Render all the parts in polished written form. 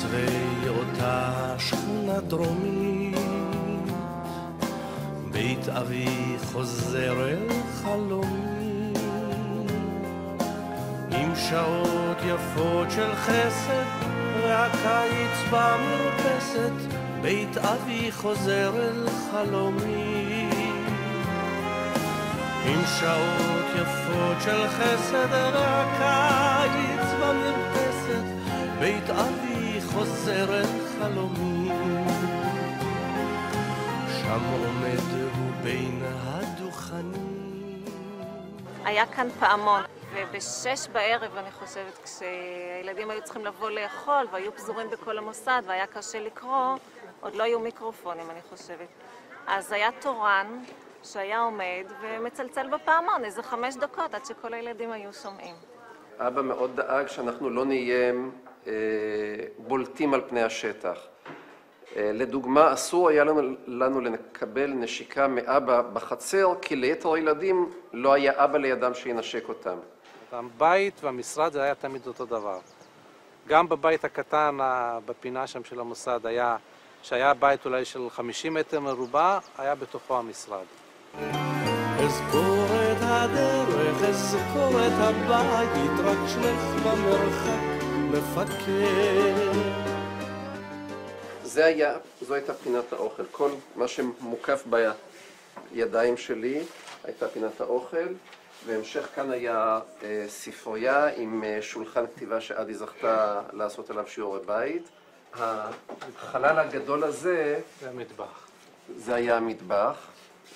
מקצרי אותה שכונה דרומית, בית אבי חוזר אל חלומי, עם שעות יפות של חסד והקיץ במרפסת, בית אבי חוזר אל חלומי, עם שעות יפות של חסד והקיץ במרפסת, בית אבי חוזר אל חלומי, שם עומד הוא בין הדוכנים. היה כאן פעמון, וב6 בערב אני חושבת, כשהילדים היו צריכים לבוא לאכול והיו פזורים בכל המוסד והיה קשה לקרוא, עוד לא היו מיקרופונים אני חושבת. אז היה תורן שהיה עומד ומצלצל בפעמון איזה 5 דקות עד שכל הילדים היו שומעים. אבא מאוד דאג שאנחנו לא נהיה בולטים על פני השטח. לדוגמה, אסור היה לנו לקבל נשיקה מאבא בחצר, כי ליתר הילדים לא היה אבא לידם שינשק אותם. הבית והמשרד זה היה תמיד אותו דבר. גם בבית הקטן, בפינה שם של המוסד, שהיה בית אולי של 50 מטר מרובע, היה בתוכו המשרד. אזכור את הדרך, אזכור את הבית, רק שלך במרחק מפקד. זו הייתה פינת האוכל. כל מה שמוקף בידיים שלי הייתה פינת האוכל, והמשך כאן היה ספרייה עם שולחן כתיבה שעדי זכתה לעשות עליו שיעורי בית. החלל הגדול הזה, זה המטבח. זה היה המטבח.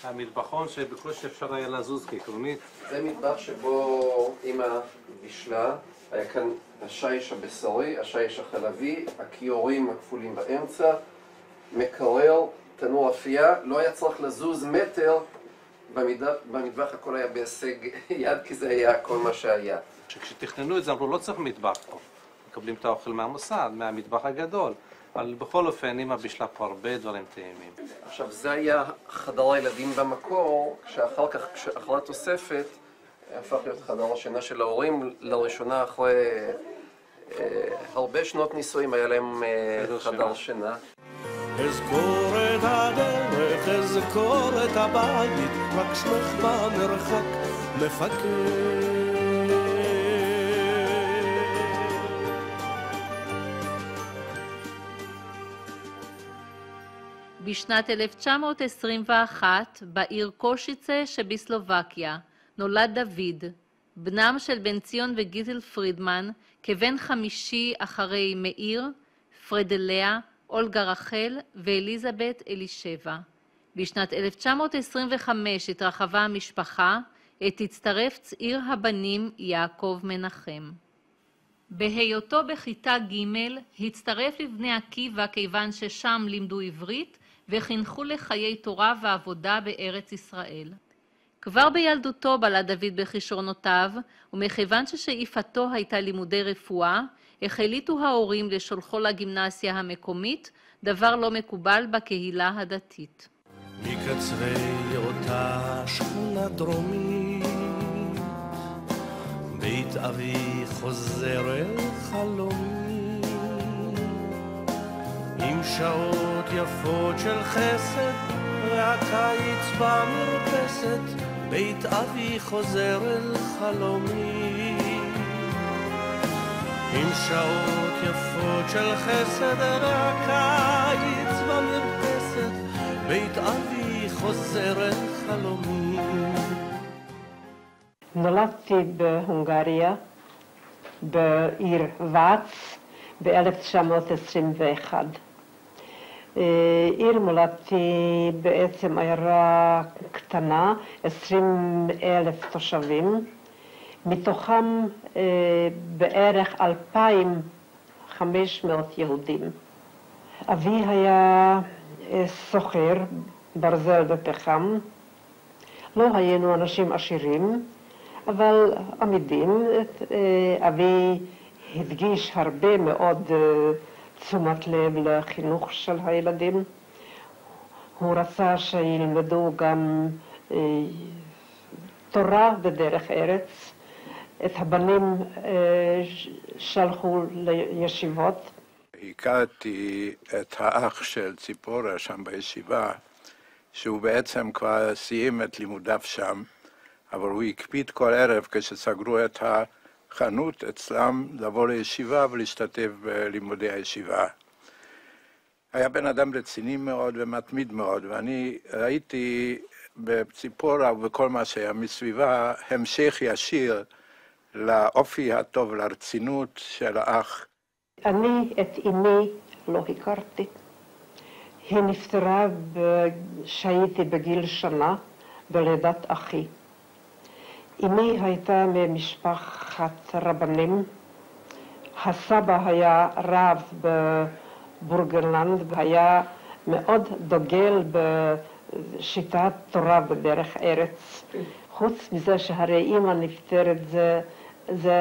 המטבחון שבקושי אפשר היה לזוז כעקרונית. זה מטבח שבו אמא בישלה, היה כאן השיש הבשרי, השיש החלבי, הכיורים הכפולים באמצע, מקרר, תנור אפייה, לא היה צריך לזוז מטר, במטבח הכל היה בהישג יד, כי זה היה כל מה שהיה. כשתכננו את זה אמרו לא צריך מטבח פה, מקבלים את האוכל מהמוסד, מהמטבח הגדול, אבל בכל אופן אמא בישלה פה הרבה דברים טעימים. עכשיו זה היה חדר הילדים במקור, שאחר כך, אחרי התוספת, הפך להיות חדר השינה של ההורים, לראשונה אחרי הרבה שנות נישואים היה להם חדר שינה. אזכור את הדרך, אזכור את הבית, רק שלך במרחק מפקד. בשנת 1921, בעיר קושיצה שבסלובקיה, נולד דוד, בנם של בן ציון וגיטל פרידמן, כבן 5 אחרי מאיר, פרדליה, אולגה רחל ואליזבת אלישבע. בשנת 1925 התרחבה המשפחה, הצטרף צעיר הבנים יעקב מנחם. בהיותו בכיתה ג' הצטרף לבני עקיבא כיוון ששם לימדו עברית וחינכו לחיי תורה ועבודה בארץ ישראל. כבר בילדותו בלט דוד בכישרונותיו, ומכיוון ששאיפתו הייתה לימודי רפואה, החליטו ההורים לשולחו לגימנסיה המקומית, דבר לא מקובל בקהילה הדתית. מקצרי אותה שכונה דרומית, בית אבי חוזר אל חלומי, עם שעות יפות של חסד והקיץ במרפסת, בית אבי חוזר אל חלומי, עם שעות יפות של חסד והקיץ במרפסת, בית אבי חוזר אל חלומי. נולדתי בהונגריה, בעיר ואץ, ב-1921. עיר מולדתי בעצם עיירה קטנה, 20,000 תושבים, מתוכם בערך 2,500 יהודים. אבי היה סוחר ברזל ופחם, לא היינו אנשים עשירים, אבל עמידים. אבי הדגיש הרבה מאוד תשומת לב לחינוך של הילדים. הוא רצה שילמדו גם תורה בדרך ארץ. את הבנים שלחו לישיבות. הכרתי את האח של ציפורה שם בישיבה, שהוא בעצם כבר סיים את לימודיו שם, אבל הוא הקפיד כל ערב כשסגרו את החנות אצלם לבוא לישיבה ולהשתתף בלימודי הישיבה. היה בן אדם רציני מאוד ומתמיד מאוד, ואני ראיתי בציפורה ובכל מה שהיה מסביבה המשך ישיר לאופי הטוב, לרצינות של האח. אני את אמי לא הכרתי. היא נפטרה כשהייתי בגיל שנה בלידת אחי. אמי הייתה ממשפחת רבנים. הסבא היה רב בבורגנלנד והיה מאוד דוגל בשיטת תורה בדרך ארץ. חוץ מזה שהרי אמא נפטרת זה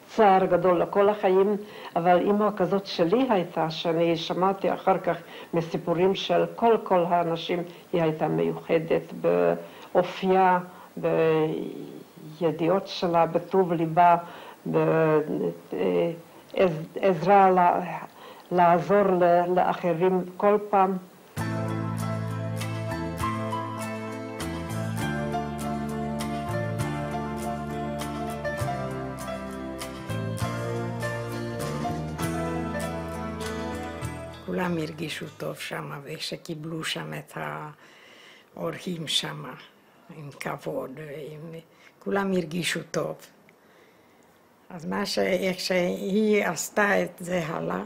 צער גדול לכל החיים, אבל אמא כזאת שלי הייתה, שאני שמעתי אחר כך מסיפורים של כל האנשים, היא הייתה מיוחדת באופייה, בידיעות שלה, בטוב ליבה, בעזרה לעזור לאחרים כל פעם. כולם הרגישו טוב שם, ושקיבלו שם את האורחים שם, עם כבוד, כולם הרגישו טוב. אז איך שהיא עשתה את זה הלאה,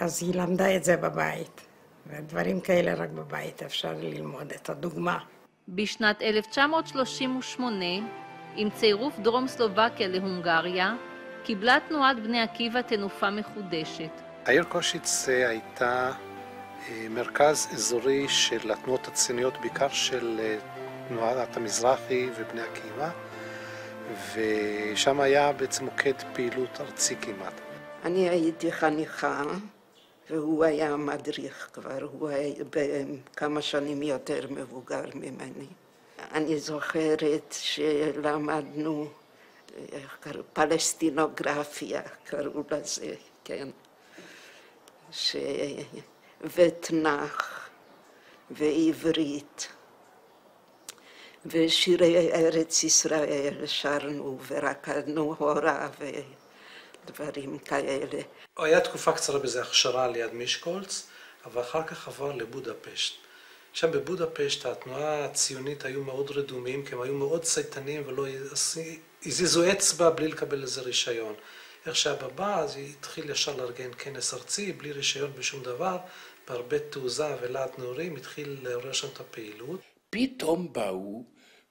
אז היא למדה את זה בבית. ודברים כאלה רק בבית אפשר ללמוד את הדוגמה. בשנת 1938, עם צירוף דרום סלובקיה להונגריה, קיבלה תנועת בני עקיבא תנופה מחודשת. העיר קושיץ הייתה מרכז אזורי של התנועות הציוניות, בעיקר של תנועת המזרחי ובני עקיבא, ושם היה בעצם מוקד פעילות ארצי כמעט. אני הייתי חניכה, והוא היה מדריך כבר, הוא היה בכמה שנים יותר מבוגר ממני. אני זוכרת שלמדנו פלסטינוגרפיה, קראו לזה, כן. ותנ"ך ועברית ושירי ארץ ישראל שרנו ורקדנו הורה ודברים כאלה. היה תקופה קצרה בזה הכשרה ליד מישקולץ, אבל אחר כך עבר לבודפשט. שם בבודפשט התנועה הציונית היו מאוד רדומים, כי הם היו מאוד צייתנים ולא הזיזו אצבע בלי לקבל איזה רישיון. איך שהאבא בא, אז היא התחיל ישר לארגן כנס ארצי, בלי רישיון בשום דבר, בהרבה תעוזה ולהט נעורים, התחיל לעורר שם את הפעילות. פתאום באו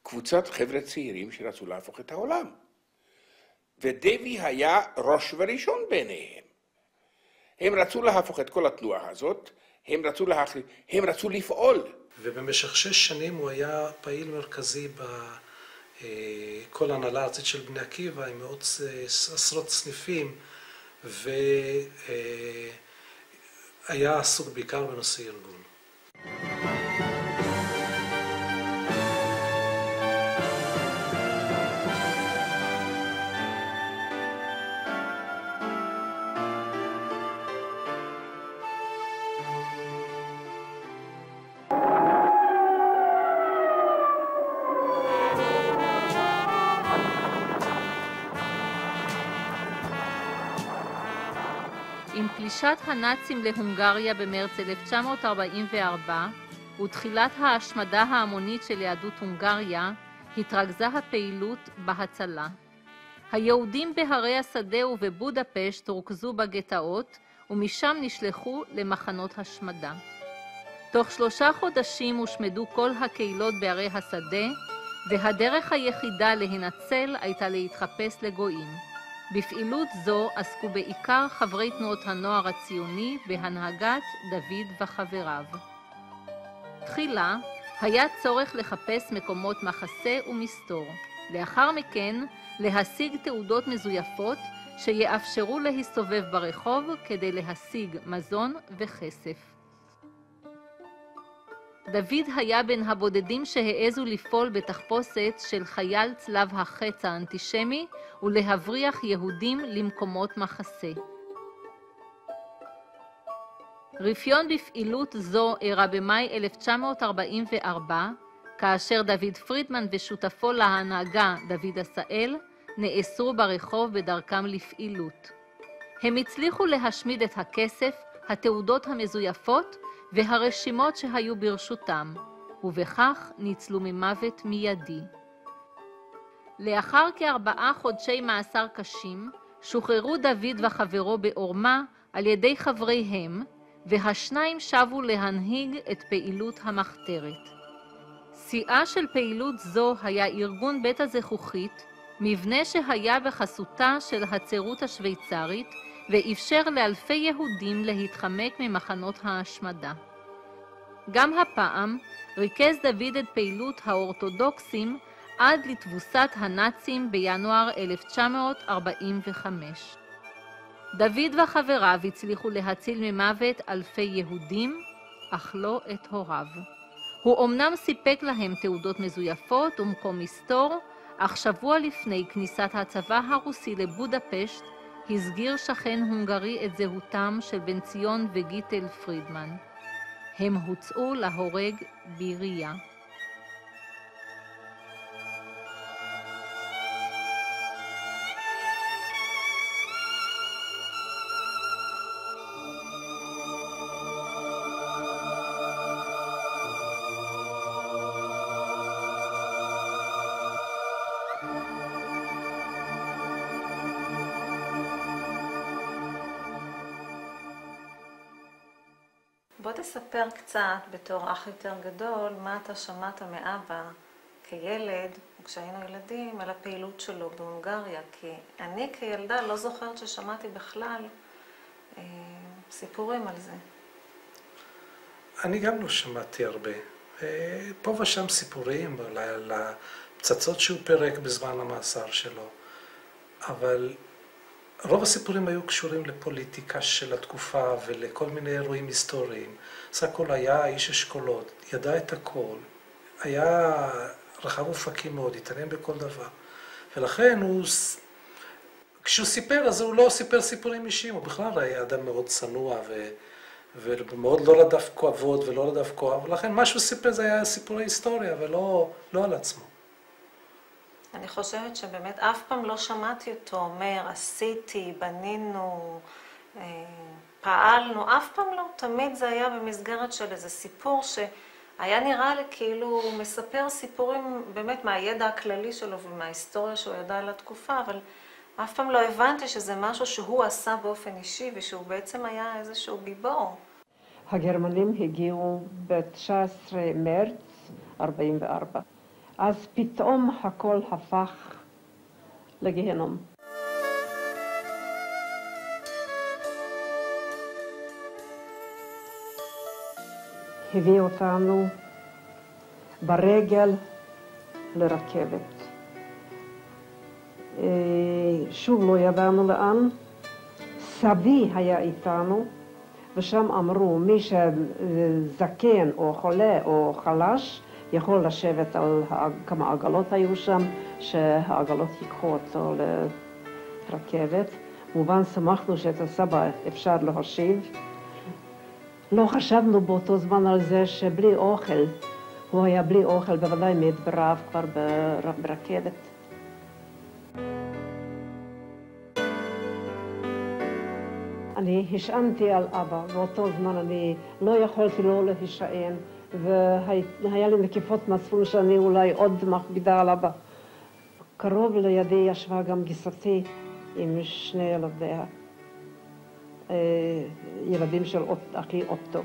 קבוצת חבר'ה צעירים שרצו להפוך את העולם. ודבי היה ראש וראשון ביניהם. הם רצו להפוך את כל התנועה הזאת, הם רצו לפעול. ובמשך 6 שנים הוא היה פעיל מרכזי כל ההנהלה הארצית של בני עקיבא, עם מאות עשרות סניפים, והיה עסוק בעיקר בנושא ארגון. עם פלישת הנאצים להונגריה במרץ 1944 ותחילת ההשמדה ההמונית של יהדות הונגריה, התרכזה הפעילות בהצלה. היהודים בהרי השדה ובבודפשט רוכזו בגטאות ומשם נשלחו למחנות השמדה. תוך 3 חודשים הושמדו כל הקהילות בערי השדה, והדרך היחידה להינצל הייתה להתחפש לגויים. בפעילות זו עסקו בעיקר חברי תנועות הנוער הציוני בהנהגת דוד וחבריו. תחילה היה צורך לחפש מקומות מחסה ומסתור. לאחר מכן להשיג תעודות מזויפות שיאפשרו להסתובב ברחוב כדי להשיג מזון וכסף. דוד היה בין הבודדים שהעזו לפעול בתחפושת של חייל צלב החץ האנטישמי ולהבריח יהודים למקומות מחסה. רפיון בפעילות זו אירע במאי 1944, כאשר דוד פרידמן ושותפו להנהגה דוד עשאל נאסרו ברחוב בדרכם לפעילות. הם הצליחו להשמיד את הכסף, התעודות המזויפות והרשימות שהיו ברשותם, ובכך ניצלו ממוות מיידי. לאחר כ4 חודשי מאסר קשים, שוחררו דוד וחברו בעורמה על ידי חבריהם, והשניים שבו להנהיג את פעילות המחתרת. שיאה של פעילות זו היה ארגון בית הזכוכית, מבנה שהיה בחסותה של הצירות השוויצרית, ואפשר לאלפי יהודים להתחמק ממחנות ההשמדה. גם הפעם ריכז דוד את פעילות האורתודוקסים עד לתבוסת הנאצים בינואר 1945. דוד וחבריו הצליחו להציל ממוות אלפי יהודים, אך לא את הוריו. הוא אמנם סיפק להם תעודות מזויפות ומקום מסתור, אך שבוע לפני כניסת הצבא הרוסי לבודפשט, הסגיר שכן הונגרי את זהותם של בן ציון וגיטל פרידמן. הם הוצאו להורג בירייה. בוא תספר קצת, בתור אח יותר גדול, מה אתה שמעת מאבא כילד, כשהיינו ילדים, על הפעילות שלו בהונגריה. כי אני כילדה לא זוכרת ששמעתי בכלל סיפורים על זה. אני גם לא שמעתי הרבה. פה ושם סיפורים על הפצצות שהוא פירק בזמן המאסר שלו. אבל רוב הסיפורים היו קשורים לפוליטיקה של התקופה ולכל מיני אירועים היסטוריים. סך הכל היה איש אשכולות, ידע את הכל, היה רחב אופקים מאוד, התעניין בכל דבר. ולכן כשהוא סיפר, אז הוא לא סיפר סיפורים אישיים, הוא בכלל היה אדם מאוד צנוע ומאוד לא רדף כואבות ולא רדף כואב, ולכן מה שהוא סיפר זה היה סיפורי היסטוריה ולא על עצמו. אני חושבת שבאמת אף פעם לא שמעתי אותו אומר, עשיתי, בנינו, פעלנו, אף פעם לא. תמיד זה היה במסגרת של איזה סיפור שהיה נראה לי כאילו הוא מספר סיפורים באמת מהידע הכללי שלו ומההיסטוריה שהוא ידע על התקופה, אבל אף פעם לא הבנתי שזה משהו שהוא עשה באופן אישי ושהוא בעצם היה איזשהו גיבור. הגרמנים הגיעו ב-19 מרץ 44. אז פתאום הכל הפך לגיהנום. הביא אותנו ברגל לרכבת. שוב לא ידענו לאן. סבי היה איתנו, ושם אמרו מי שזקן או חולה או חלש, יכול לשבת על כמה עגלות היו שם, שהעגלות ייקחו אותו לרכבת. מובן שמחנו שאת הסבא אפשר להושיב. לא חשבנו באותו זמן על זה שבלי אוכל, הוא היה בלי אוכל, בוודאי מת ברעב כבר ברכבת. אני השענתי על אבא, באותו זמן אני לא יכולתי לא להישען, והיה לי נקיפות מצפון שאני אולי עוד מכבידה על אבא. קרוב לידי ישבה גם גיסתי עם שני ילדיה, ילדים של אחי אוטו.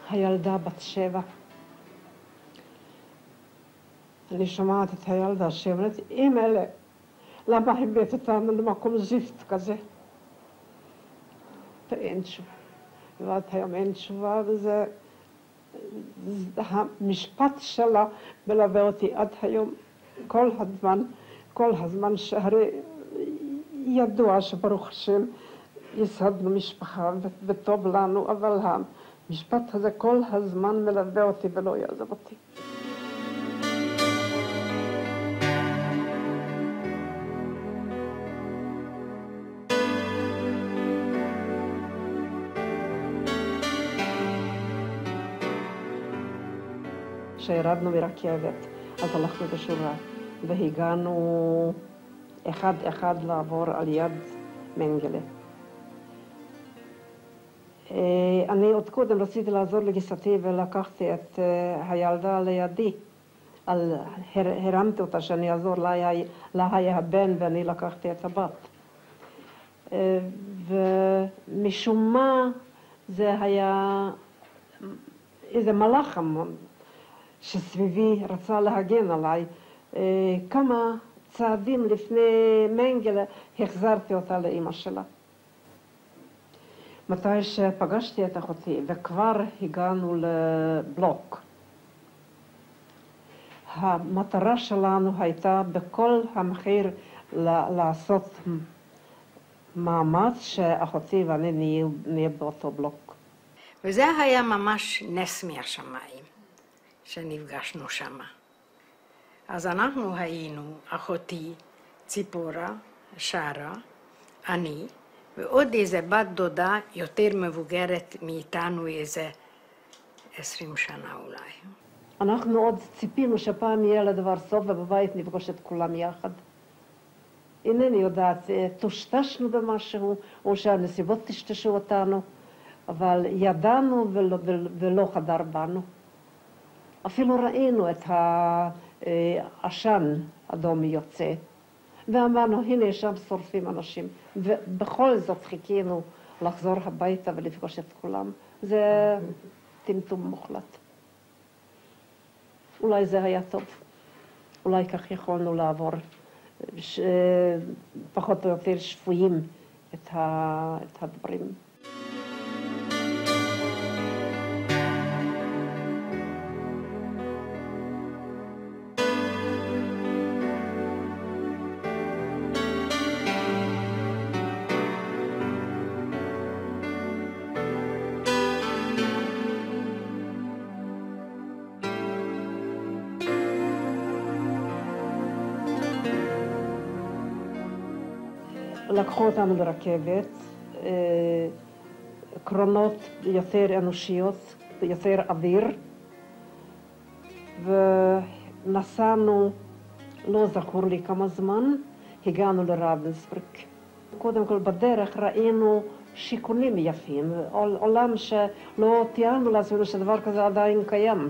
הילדה בת 7. אני שומעת את הילדה שאומרת, אימא'לה, למה הבאת אותנו למקום זיפט כזה? ואין תשובה. ועד היום אין תשובה, וזה המשפט שלה מלווה אותי עד היום כל הזמן שהרי ידוע שברוך השם ייסדנו משפחה וטוב לנו, אבל המשפט הזה כל הזמן מלווה אותי ולא יעזוב אותי. שירדנו מרכבת, אז הלכנו בשורה, והגענו אחד לעבור על יד מנגלה. אני עוד קודם רציתי לעזור לגיסתי ולקחתי את הילדה לידי. הרמתי אותה שאני אעזור לה היה הבן ואני לקחתי את הבת. ומשום מה זה היה איזה מלאך שסביבי רצה להגן עליי. כמה צעדים לפני מנגלה החזרתי אותה לאמא שלה. מתי שפגשתי את אחותי וכבר הגענו לבלוק, המטרה שלנו הייתה בכל המחיר לעשות מאמץ שאחותי ואני נהיה באותו בלוק. וזה היה ממש נס מהשמיים שנפגשנו שמה. אז אנחנו היינו, אחותי, ציפורה, שרה, אני, ועוד איזה בת דודה יותר מבוגרת מאיתנו איזה 20 שנה אולי. אנחנו עוד ציפינו שפעם יהיה לדבר סוף ובבית נפגוש את כולם יחד. אינני יודעת, תושטשנו במשהו או שהנסיבות תשטשו אותנו, אבל ידענו ולא חדר בנו. אפילו ראינו את העשן אדום יוצא, ואמרנו, הנה שם שורפים אנשים. ובכל זאת חיכינו לחזור הביתה ולפגוש את כולם. זה טמטום מוחלט. אולי זה היה טוב. אולי כך יכולנו לעבור פחות או יותר שפויים את הדברים. לקחו אותנו לרכבת, קרונות יותר אנושיות, יותר אוויר, ונסענו, לא זכור לי כמה זמן, הגענו לרבנסבורג. קודם כל בדרך ראינו שיכונים יפים, עולם שלא תיארנו לעצמנו שדבר כזה עדיין קיים.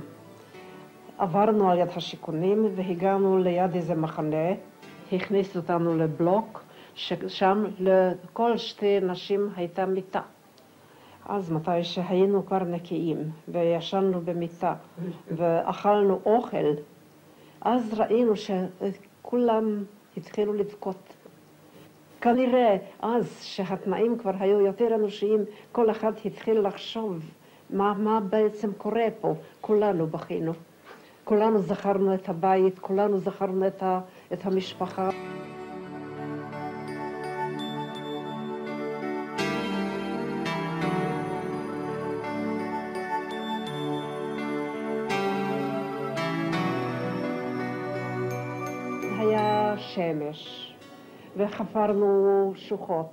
עברנו על יד השיכונים והגענו ליד איזה מחנה, הכניסו אותנו לבלוק, ששם לכל שתי נשים הייתה מיטה. אז מתי שהיינו כבר נקיים וישנו במיטה ואכלנו אוכל, אז ראינו שכולם התחילו לבכות. כנראה אז שהתנאים כבר היו יותר אנושיים, כל אחד התחיל לחשוב מה בעצם קורה פה. כולנו בכינו. כולנו זכרנו את הבית, כולנו זכרנו את המשפחה. היה שמש וחפרנו שוחות.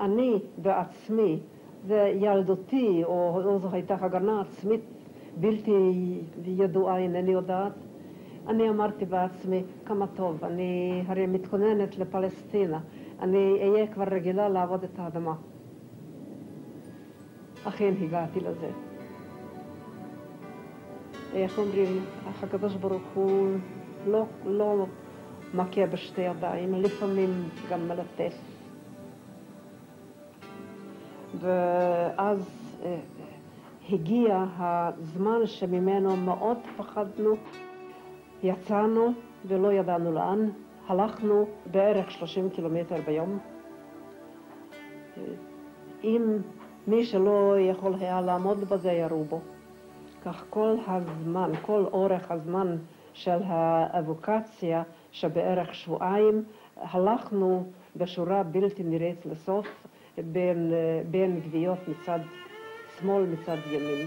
אני בעצמי וילדותי, או זו הייתה הגנה עצמית בלתי ידועה, אינני יודעת. אני אמרתי בעצמי, כמה טוב, אני הרי מתכוננת לפלסטינה, אני אהיה כבר רגילה לעבוד את האדמה. אכן הגעתי לזה. איך אומרים, הקדוש ברוך הוא לא מכה בשתי ידיים, לפעמים גם מלטף. ואז הגיע הזמן שממנו מאוד פחדנו. יצאנו ולא ידענו לאן, הלכנו בערך 30 קילומטר ביום. אם מי שלא יכול היה לעמוד בזה ירו בו. כך כל הזמן, כל אורך הזמן של האבוקציה, שבערך שבועיים, הלכנו בשורה בלתי נראית לסוף בין גוויות מצד שמאל מצד ימין.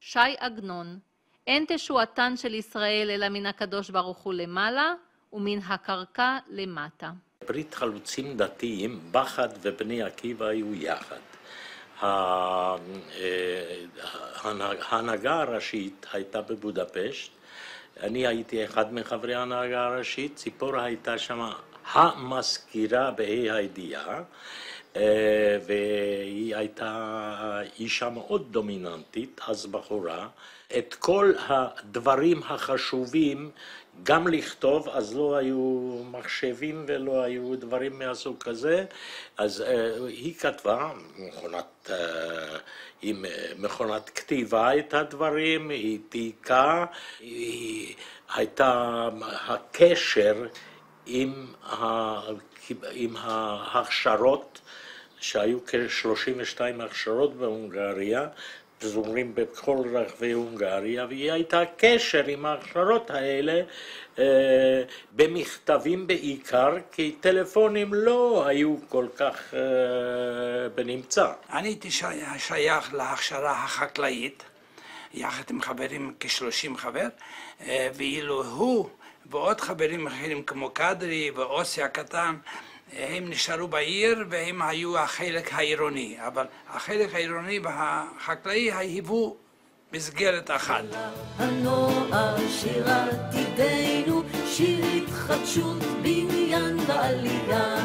שי עגנון, אין תשועתן של ישראל אלא מן הקדוש ברוך הוא למעלה ומן הקרקע למטה. ברית חלוצים דתיים, בחד ובני עקיבא היו יחד. ההנהגה הראשית הייתה בבודפשט, אני הייתי אחד מחברי ההנהגה הראשית, ציפורה הייתה שם המזכירה בה"א הידיעה, והיא הייתה אישה מאוד דומיננטית, אז בחורה. את כל הדברים החשובים, גם לכתוב, אז לא היו מחשבים ולא היו דברים מהסוג כזה, אז היא כתבה עם מכונת כתיבה את הדברים, היא תיקה, היא הייתה הקשר עם ההכשרות, שהיו כ-32 הכשרות בהונגריה, פזורים בכל רחבי הונגריה, והיא הייתה קשר עם ההכשרות האלה במכתבים בעיקר, כי טלפונים לא היו כל כך בנמצא. אני הייתי שייך להכשרה החקלאית, יחד עם חברים, כ-30 חבר, ואילו הוא ועוד חברים אחרים כמו קדרי ואוסי הקטן, הם נשארו בעיר והם היו החלק העירוני, אבל החלק העירוני והחקלאי היוו מסגרת אחת. הנוער שיר עתידנו, שיר התחדשות בניין ועלייה,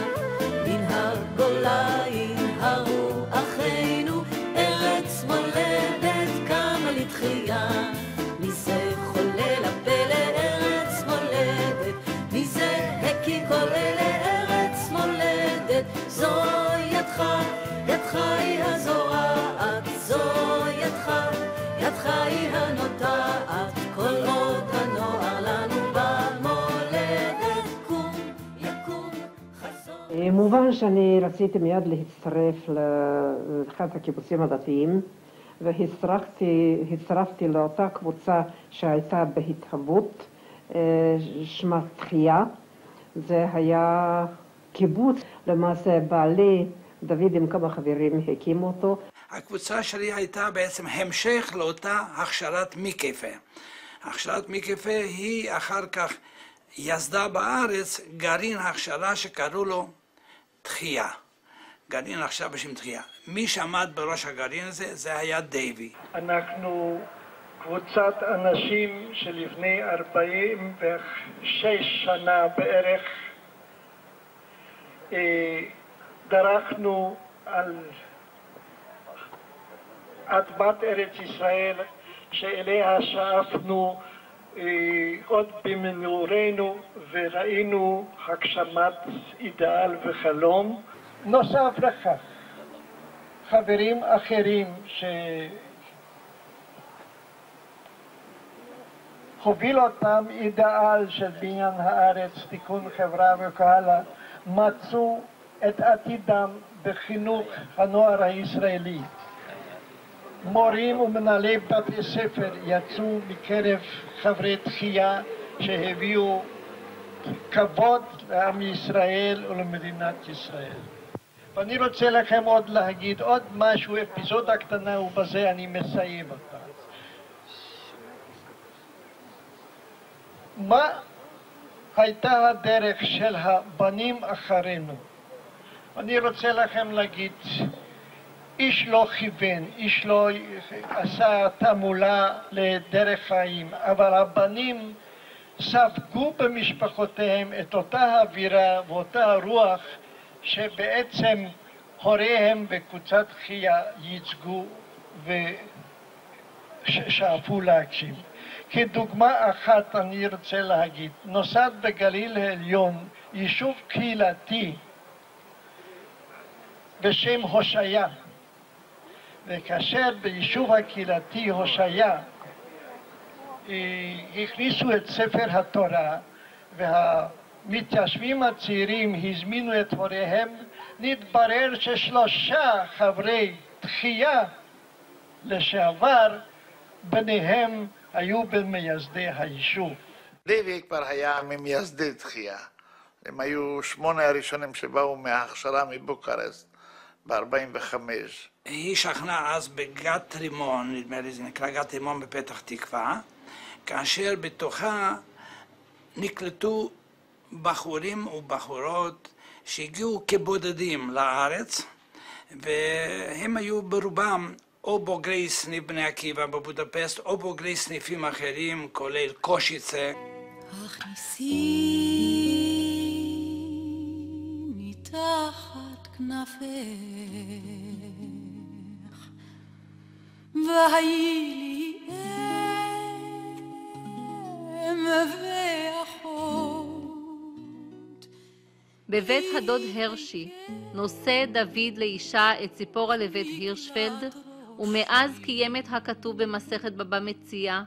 מן הגולה ינהרו אחינו, ארץ מולדת קמה לתחייה, מזה חולל הפלא ארץ מולדת, מזה הקיק עולה לארץ מולדת, זו ידך, ידך היא הזורעת, זו ידך, ידך היא הנוטעת, כל עוד הנוער לנו במולדת, קום יקום חזון. מובן שאני רציתי מיד להצטרף לאחד הקיבוצים הדתיים, והצטרפתי לאותה קבוצה שהייתה בהתהוות, שמה תחייה. זה היה קיבוץ, למעשה בעלי דוד עם כמה חברים הקימו אותו. הקבוצה שלי הייתה בעצם המשך לאותה הכשרת מקפה. הכשרת מקפה היא אחר כך יסדה בארץ גרעין הכשרה שקראו לו תחייה. גרעין הכשרה בשם תחייה. מי שעמד בראש הגרעין הזה, זה היה דייבי. אנחנו קבוצת אנשים שלפני 46 שנה בערך דרכנו על אדמת ארץ ישראל שאליה שאפנו עוד במנעורנו וראינו הגשמת אידאל וחלום. נוסף לכך, חברים אחרים שהוביל אותם אידאל של בניין הארץ, תיקון חברה וכהלה, מצאו את עתידם בחינוך הנוער הישראלי. מורים ומנהלי בתי ספר יצאו מקרב חברי תחייה שהביאו כבוד לעם ישראל ולמדינת ישראל. ואני רוצה לכם עוד להגיד עוד משהו, אפיזודה קטנה, ובזה אני מסיים אותה. מה הייתה הדרך של הבנים אחרינו? אני רוצה לכם להגיד, איש לא כיוון, איש לא עשה תעמולה לדרך חיים, אבל הבנים ספגו במשפחותיהם את אותה אווירה ואותה רוח שבעצם הוריהם בקבוצת תחייה ייצגו ושאפו להגשים. כדוגמה אחת אני רוצה להגיד, נוסד בגליל העליון יישוב קהילתי בשם הושעיה, וכאשר ביישוב הקהילתי הושעיה הכניסו את ספר התורה והמתיישבים הצעירים הזמינו את הוריהם, נתברר ששלושה חברי תחייה לשעבר ביניהם היו בין מייסדי היישוב. דייבי כבר היה ממייסדי תחייה. הם היו 8 הראשונים שבאו מההכשרה מבוקרשט ב-45. היא שכנה אז בגת רימון, נדמה לי זה נקרא גת רימון בפתח תקווה, כאשר בתוכה נקלטו בחורים ובחורות שהגיעו כבודדים לארץ, והם היו ברובם או בוגרי סניף בני עקיבא בבודפסט, או בוגרי סניפים אחרים, כולל קושיצה. הכניסי מתחת כנפך, והיי לי אם ואחות. בבית הדוד הרשי נושא דוד לאישה את ציפורה לבית הירשפלד, ומאז קיים את הכתוב במסכת בבא מציעא,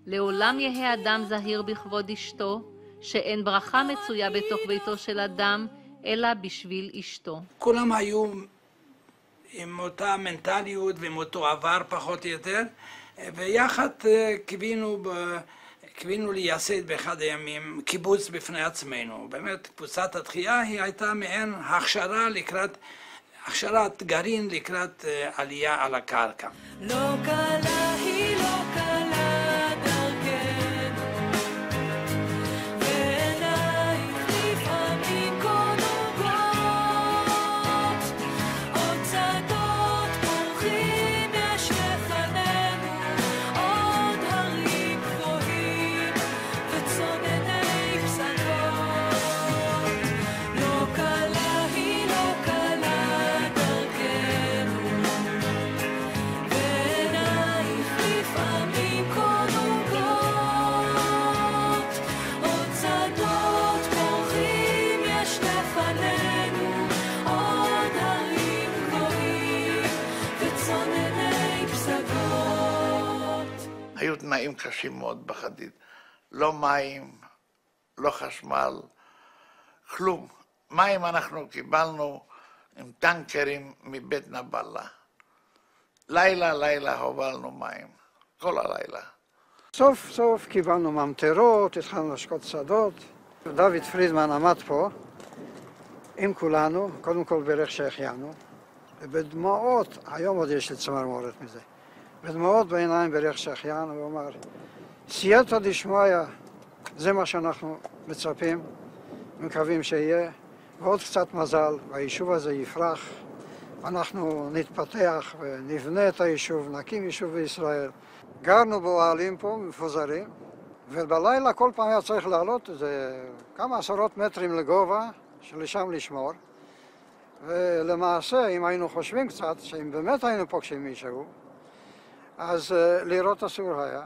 לעולם יהא אדם זהיר בכבוד אשתו, שאין ברכה מצויה בתוך ביתו של אדם, אלא בשביל אשתו. כולם היו עם אותה מנטליות ועם אותו עבר פחות או יותר, ויחד קיווינו לייסד באחד הימים קיבוץ בפני עצמנו. באמת, קבוצת התחייה היא הייתה מעין הכשרת גרעין לקראת עלייה על הקרקע. לא קלה היא לא קלה דרכנו, ועינייך לפעמים כה נוגות, עוד צעדות פורחים יש לפנינו, עוד הרים גבוהים וצונני פסגות. לא קלה היא לא קלה דרכנו, ועינייך לפעמים כה נוגות, עוד צעדות פורחים יש לפנינו, עוד הרים גבוהים וצונני פסגות. היו תנאים קשים מאוד בחדיד. לא מים, לא חשמל, כלום. מים אנחנו קיבלנו עם טנקרים מבית נבלה. לילה הובלנו מים, כל הלילה. סוף סוף קיבלנו ממטרות, התחלנו לשקות שדות. דוד פרידמן עמד פה עם כולנו, קודם כל ברך שהחיינו, ובדמעות, היום עוד יש לי צמרמורת מזה, בדמעות בעיניים ברך שהחיינו, הוא אמר, סייעתא דשמיא, זה מה שאנחנו מצפים, מקווים שיהיה, ועוד קצת מזל, והיישוב הזה יפרח, אנחנו נתפתח ונבנה את היישוב, נקים יישוב בישראל. גרנו באוהלים פה, מפוזרים, ובלילה כל פעם היה צריך לעלות איזה כמה עשרות מטרים לגובה, שלשם לשמור. ולמעשה, אם היינו חושבים קצת, שאם באמת היינו פוגשים מישהו, אז לראות אסור היה.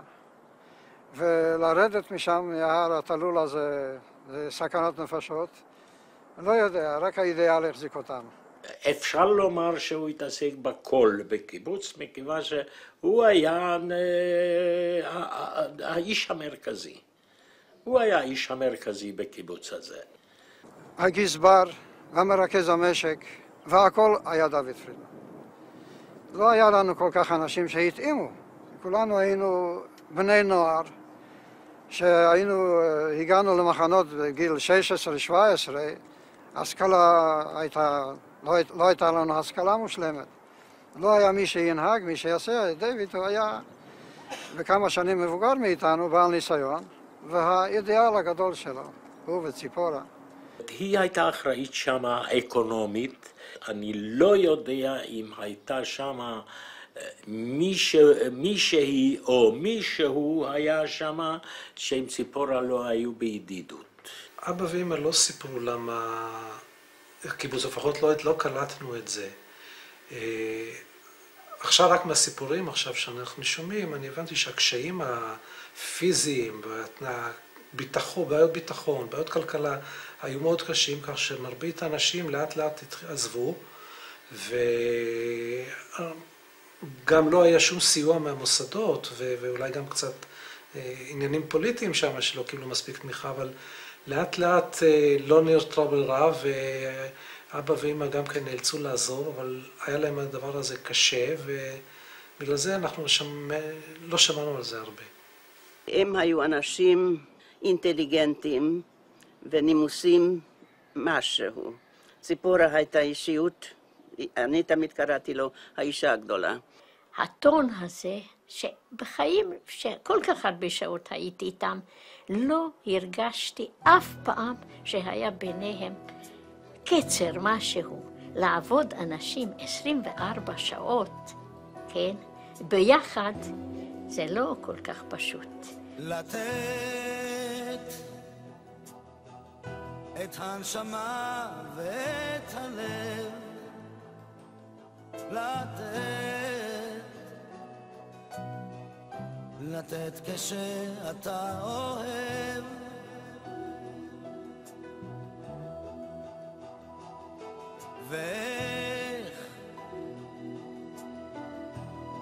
ולרדת משם מההר התלול הזה, זה סכנת נפשות. לא יודע, רק האידאל החזיק אותם. אפשר לומר שהוא התעסק בכל בקיבוץ, מכיוון שהוא היה האיש המרכזי. הוא היה האיש המרכזי בקיבוץ הזה. הגזבר, המרכז המשק, והכל היה דוד פרידמן. לא היה לנו כל כך אנשים שהתאימו. כולנו היינו בני נוער, הגענו למחנות בגיל 16-17, השכלה הייתה, לא הייתה לנו השכלה מושלמת. לא היה מי שינהג, מי שיעשה, דוד הוא היה בכמה שנים מבוגר מאיתנו, בעל ניסיון, והאידיאל הגדול שלו, הוא וציפורה. היא הייתה אחראית שמה אקונומית, אני לא יודע אם הייתה שמה מישהי או מישהו היה שמה שעם ציפורה לא היו בידידות. אבא ואמא לא סיפרו למה הקיבוץ, לפחות לא קלטנו את זה. עכשיו רק מהסיפורים עכשיו שאנחנו שומעים, אני הבנתי שהקשיים הפיזיים, בעיות ביטחון, בעיות כלכלה, היו מאוד קשים, כך שמרבית האנשים לאט לאט עזבו, וגם לא היה שום סיוע מהמוסדות, ואולי גם קצת עניינים פוליטיים שם שלא קיבלו מספיק תמיכה, אבל לאט לאט לא נותרה ברירה, ואבא ואמא גם כן נאלצו לעזור, אבל היה להם הדבר הזה קשה, ובגלל זה אנחנו לא שמענו על זה הרבה. הם היו אנשים אינטליגנטים ונימוסים משהו. ציפורה הייתה אישיות אני תמיד קראתי לו האישה הגדולה. הטון הזה, שבחיים, שכל כך הרבה שעות הייתי איתם, לא הרגשתי אף פעם שהיה ביניהם קצר משהו. לעבוד אנשים 24 שעות, כן? ביחד זה לא כל כך פשוט. לתת את הנשמה ואת הלב, לתת כשאתה אוהב, ואיך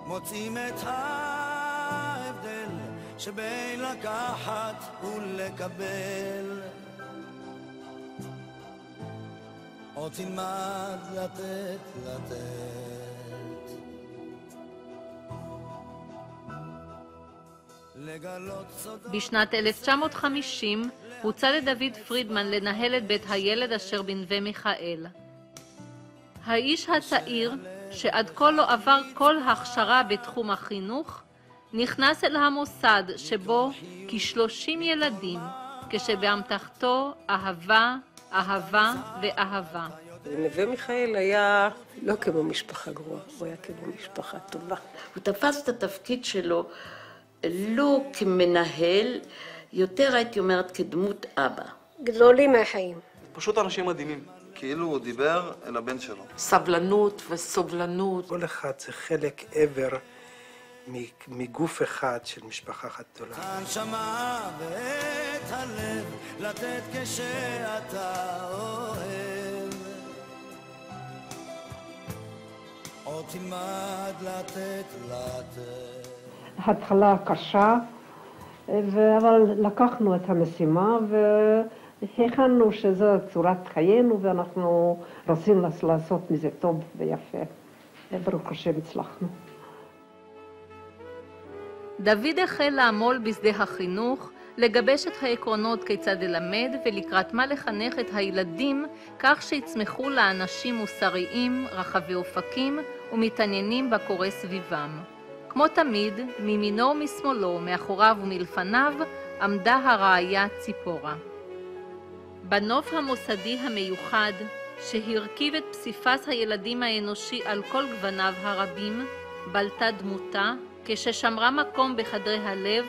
מוצאים את ההבדל שבין לקחת ולקבל, או תלמד לתת. בשנת 1950 הוצע לדוד פרידמן לנהל את בית הילד אשר בנווה מיכאל. האיש הצעיר, שעד כה לא עבר כל הכשרה בתחום החינוך, נכנס אל המוסד שבו כ-30 ילדים, כשבאמתחתו אהבה, אהבה ואהבה. נווה מיכאל היה לא כמו משפחה גרועה, הוא היה כמו משפחה טובה. הוא תפס את התפקיד שלו לא כמנהל, יותר הייתי אומרת כדמות אבא. גדולים מהחיים. פשוט אנשים מדהימים. כאילו הוא דיבר אל הבן שלו. סבלנות וסובלנות. כל אחד זה חלק עבר מגוף אחד של משפחה אחת גדולה. הנשמה ואת הלב, לתת כשאתה אוהב, או תלמד לתת. התחלה קשה, אבל לקחנו את המשימה והכנו שזו צורת חיינו ואנחנו רוצים לעשות מזה טוב ויפה. ברוך השם הצלחנו. דוד החל לעמול בשדה החינוך, לגבש את העקרונות כיצד ללמד ולקראת מה לחנך את הילדים כך שיצמחו לאנשים מוסריים, רחבי אופקים ומתעניינים בקורא סביבם. כמו תמיד, מימינו ומשמאלו, מאחוריו ומלפניו, עמדה הרעיה ציפורה. בנוף המוסדי המיוחד, שהרכיב את פסיפס הילדים האנושי על כל גווניו הרבים, בלטה דמותה, כששמרה מקום בחדרי הלב,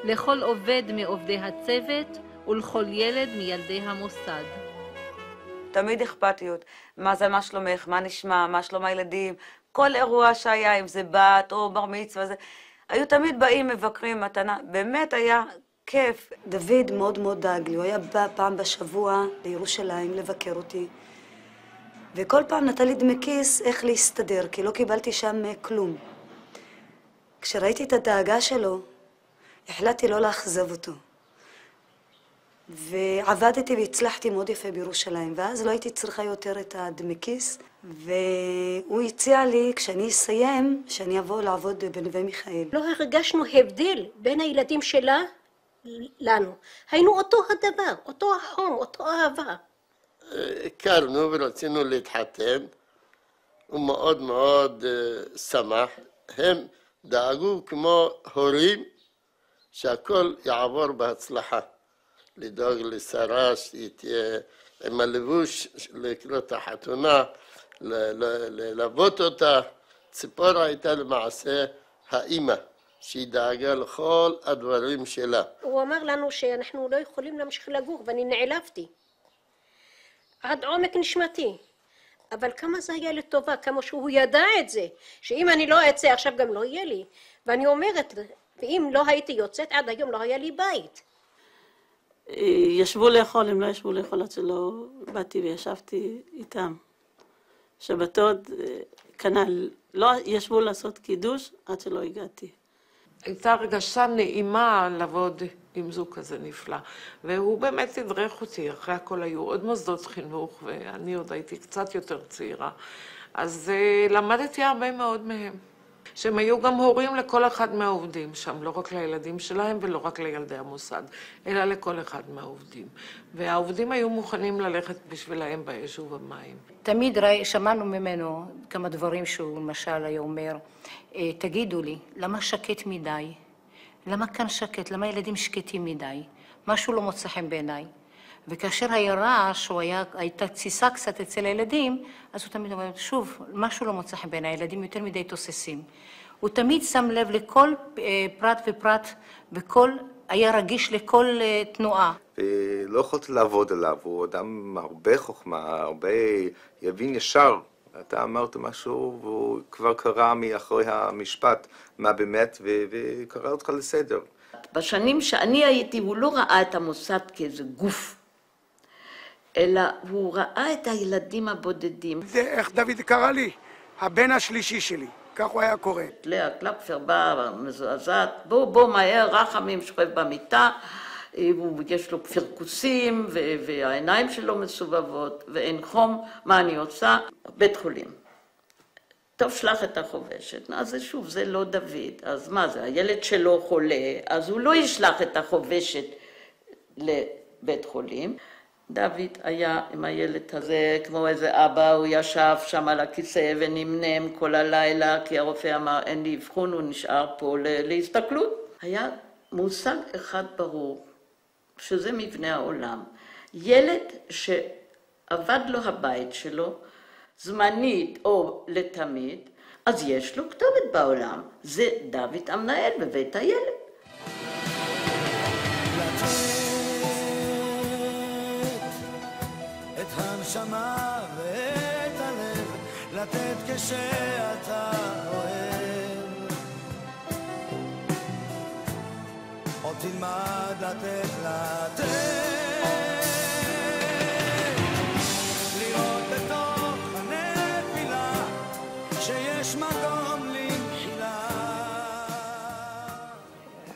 לכל עובד מעובדי הצוות ולכל ילד מילדי המוסד. תמיד אכפתיות, מה שלומך, מה נשמע, מה שלום הילדים, כל אירוע שהיה, אם זה בת או בר מצווה, היו תמיד באים מבקרים מתנה, באמת היה כיף. דוד מאוד מאוד דאג לי, הוא היה בא פעם בשבוע לירושלים לבקר אותי, וכל פעם נתן לי דמי כיס איך להסתדר, כי לא קיבלתי שם כלום. כשראיתי את הדאגה שלו, החלטתי לא לאכזב אותו. ועבדתי והצלחתי מאוד יפה בירושלים, ואז לא הייתי צריכה יותר את הדמי כיס, והוא הציע לי, כשאני אסיים, שאני אבוא לעבוד בנווה מיכאל. לא הרגשנו הבדל בין הילדים שלה לנו. היינו אותו הדבר, אותו החום, אותו אהבה. הכרנו ורצינו להתחתן, הוא מאוד מאוד שמח. הם דאגו כמו הורים שהכל יעבור בהצלחה. לדאוג לשרה שהיא תהיה עם הלבוש לקראת החתונה, ללוות אותה. ציפורה הייתה למעשה האימא שהיא דאגה לכל הדברים שלה. הוא אמר לנו שאנחנו לא יכולים להמשיך לגור, ואני נעלבתי עד עומק נשמתי. אבל כמה זה היה לטובה, כמה שהוא ידע את זה, שאם אני לא אצא עכשיו גם לא יהיה לי. ואני אומרת, ואם לא הייתי יוצאת עד היום לא היה לי בית. ישבו לאכול, הם לא ישבו לאכול עד שלא באתי וישבתי איתם. שבתות, כנ"ל, לא ישבו לעשות קידוש עד שלא הגעתי. הייתה הרגשה נעימה לעבוד עם זוג כזה נפלא, והוא באמת תדרך אותי, אחרי הכל היו עוד מוסדות חינוך, ואני עוד הייתי קצת יותר צעירה, אז למדתי הרבה מאוד מהם. שהם היו גם הורים לכל אחד מהעובדים שם, לא רק לילדים שלהם ולא רק לילדי המוסד, אלא לכל אחד מהעובדים. והעובדים היו מוכנים ללכת בשבילהם באש ובמים. תמיד שמענו ממנו כמה דברים שהוא למשל היה אומר, תגידו לי, למה שקט מדי? למה כאן שקט? למה ילדים שקטים מדי? משהו לא מוצא חן בעיניי. וכאשר היה רעש, או הייתה תסיסה קצת אצל הילדים, אז הוא תמיד אומר, שוב, משהו לא מוצא חן בעיניי, הילדים יותר מדי תוססים. הוא תמיד שם לב לכל פרט ופרט, היה רגיש לכל תנועה. ולא יכולתי לעבוד עליו, הוא אדם עם הרבה חוכמה, הרבה יבין ישר. אתה אמרת משהו, והוא כבר קרא מאחורי המשפט מה באמת, וקרא אותך לסדר. בשנים שאני הייתי, הוא לא ראה את המוסד כאיזה גוף, אלא הוא ראה את הילדים הבודדים. זה איך דוד קרא לי? הבן השלישי שלי, כך הוא היה קורא. לאה קלפפר באה מזועזעת, בוא מהר, רחמים שוכב במיטה, יש לו פרקוסים והעיניים שלו מסובבות ואין חום, מה אני עושה? בית חולים. טוב, שלח את החובשת. אז שוב, זה לא דוד. אז מה זה? הילד שלו חולה, אז הוא לא ישלח את החובשת לבית חולים. דוד היה עם הילד הזה כמו איזה אבא, הוא ישב שם על הכיסא ונמנם כל הלילה, כי הרופא אמר, אין לי אבחון, הוא נשאר פה להסתכלות. היה מושג אחד ברור, שזה מבנה העולם. ילד שעבד לו הבית שלו, זמנית או לתמיד, אז יש לו כתובת בעולם. זה דוד המנהל בבית הילד. את הנשמה ואת הלב, לתת כשאתה אוהב. עוד תלמד לתת. לראות בתוך הנפילה שיש מקום למחילה.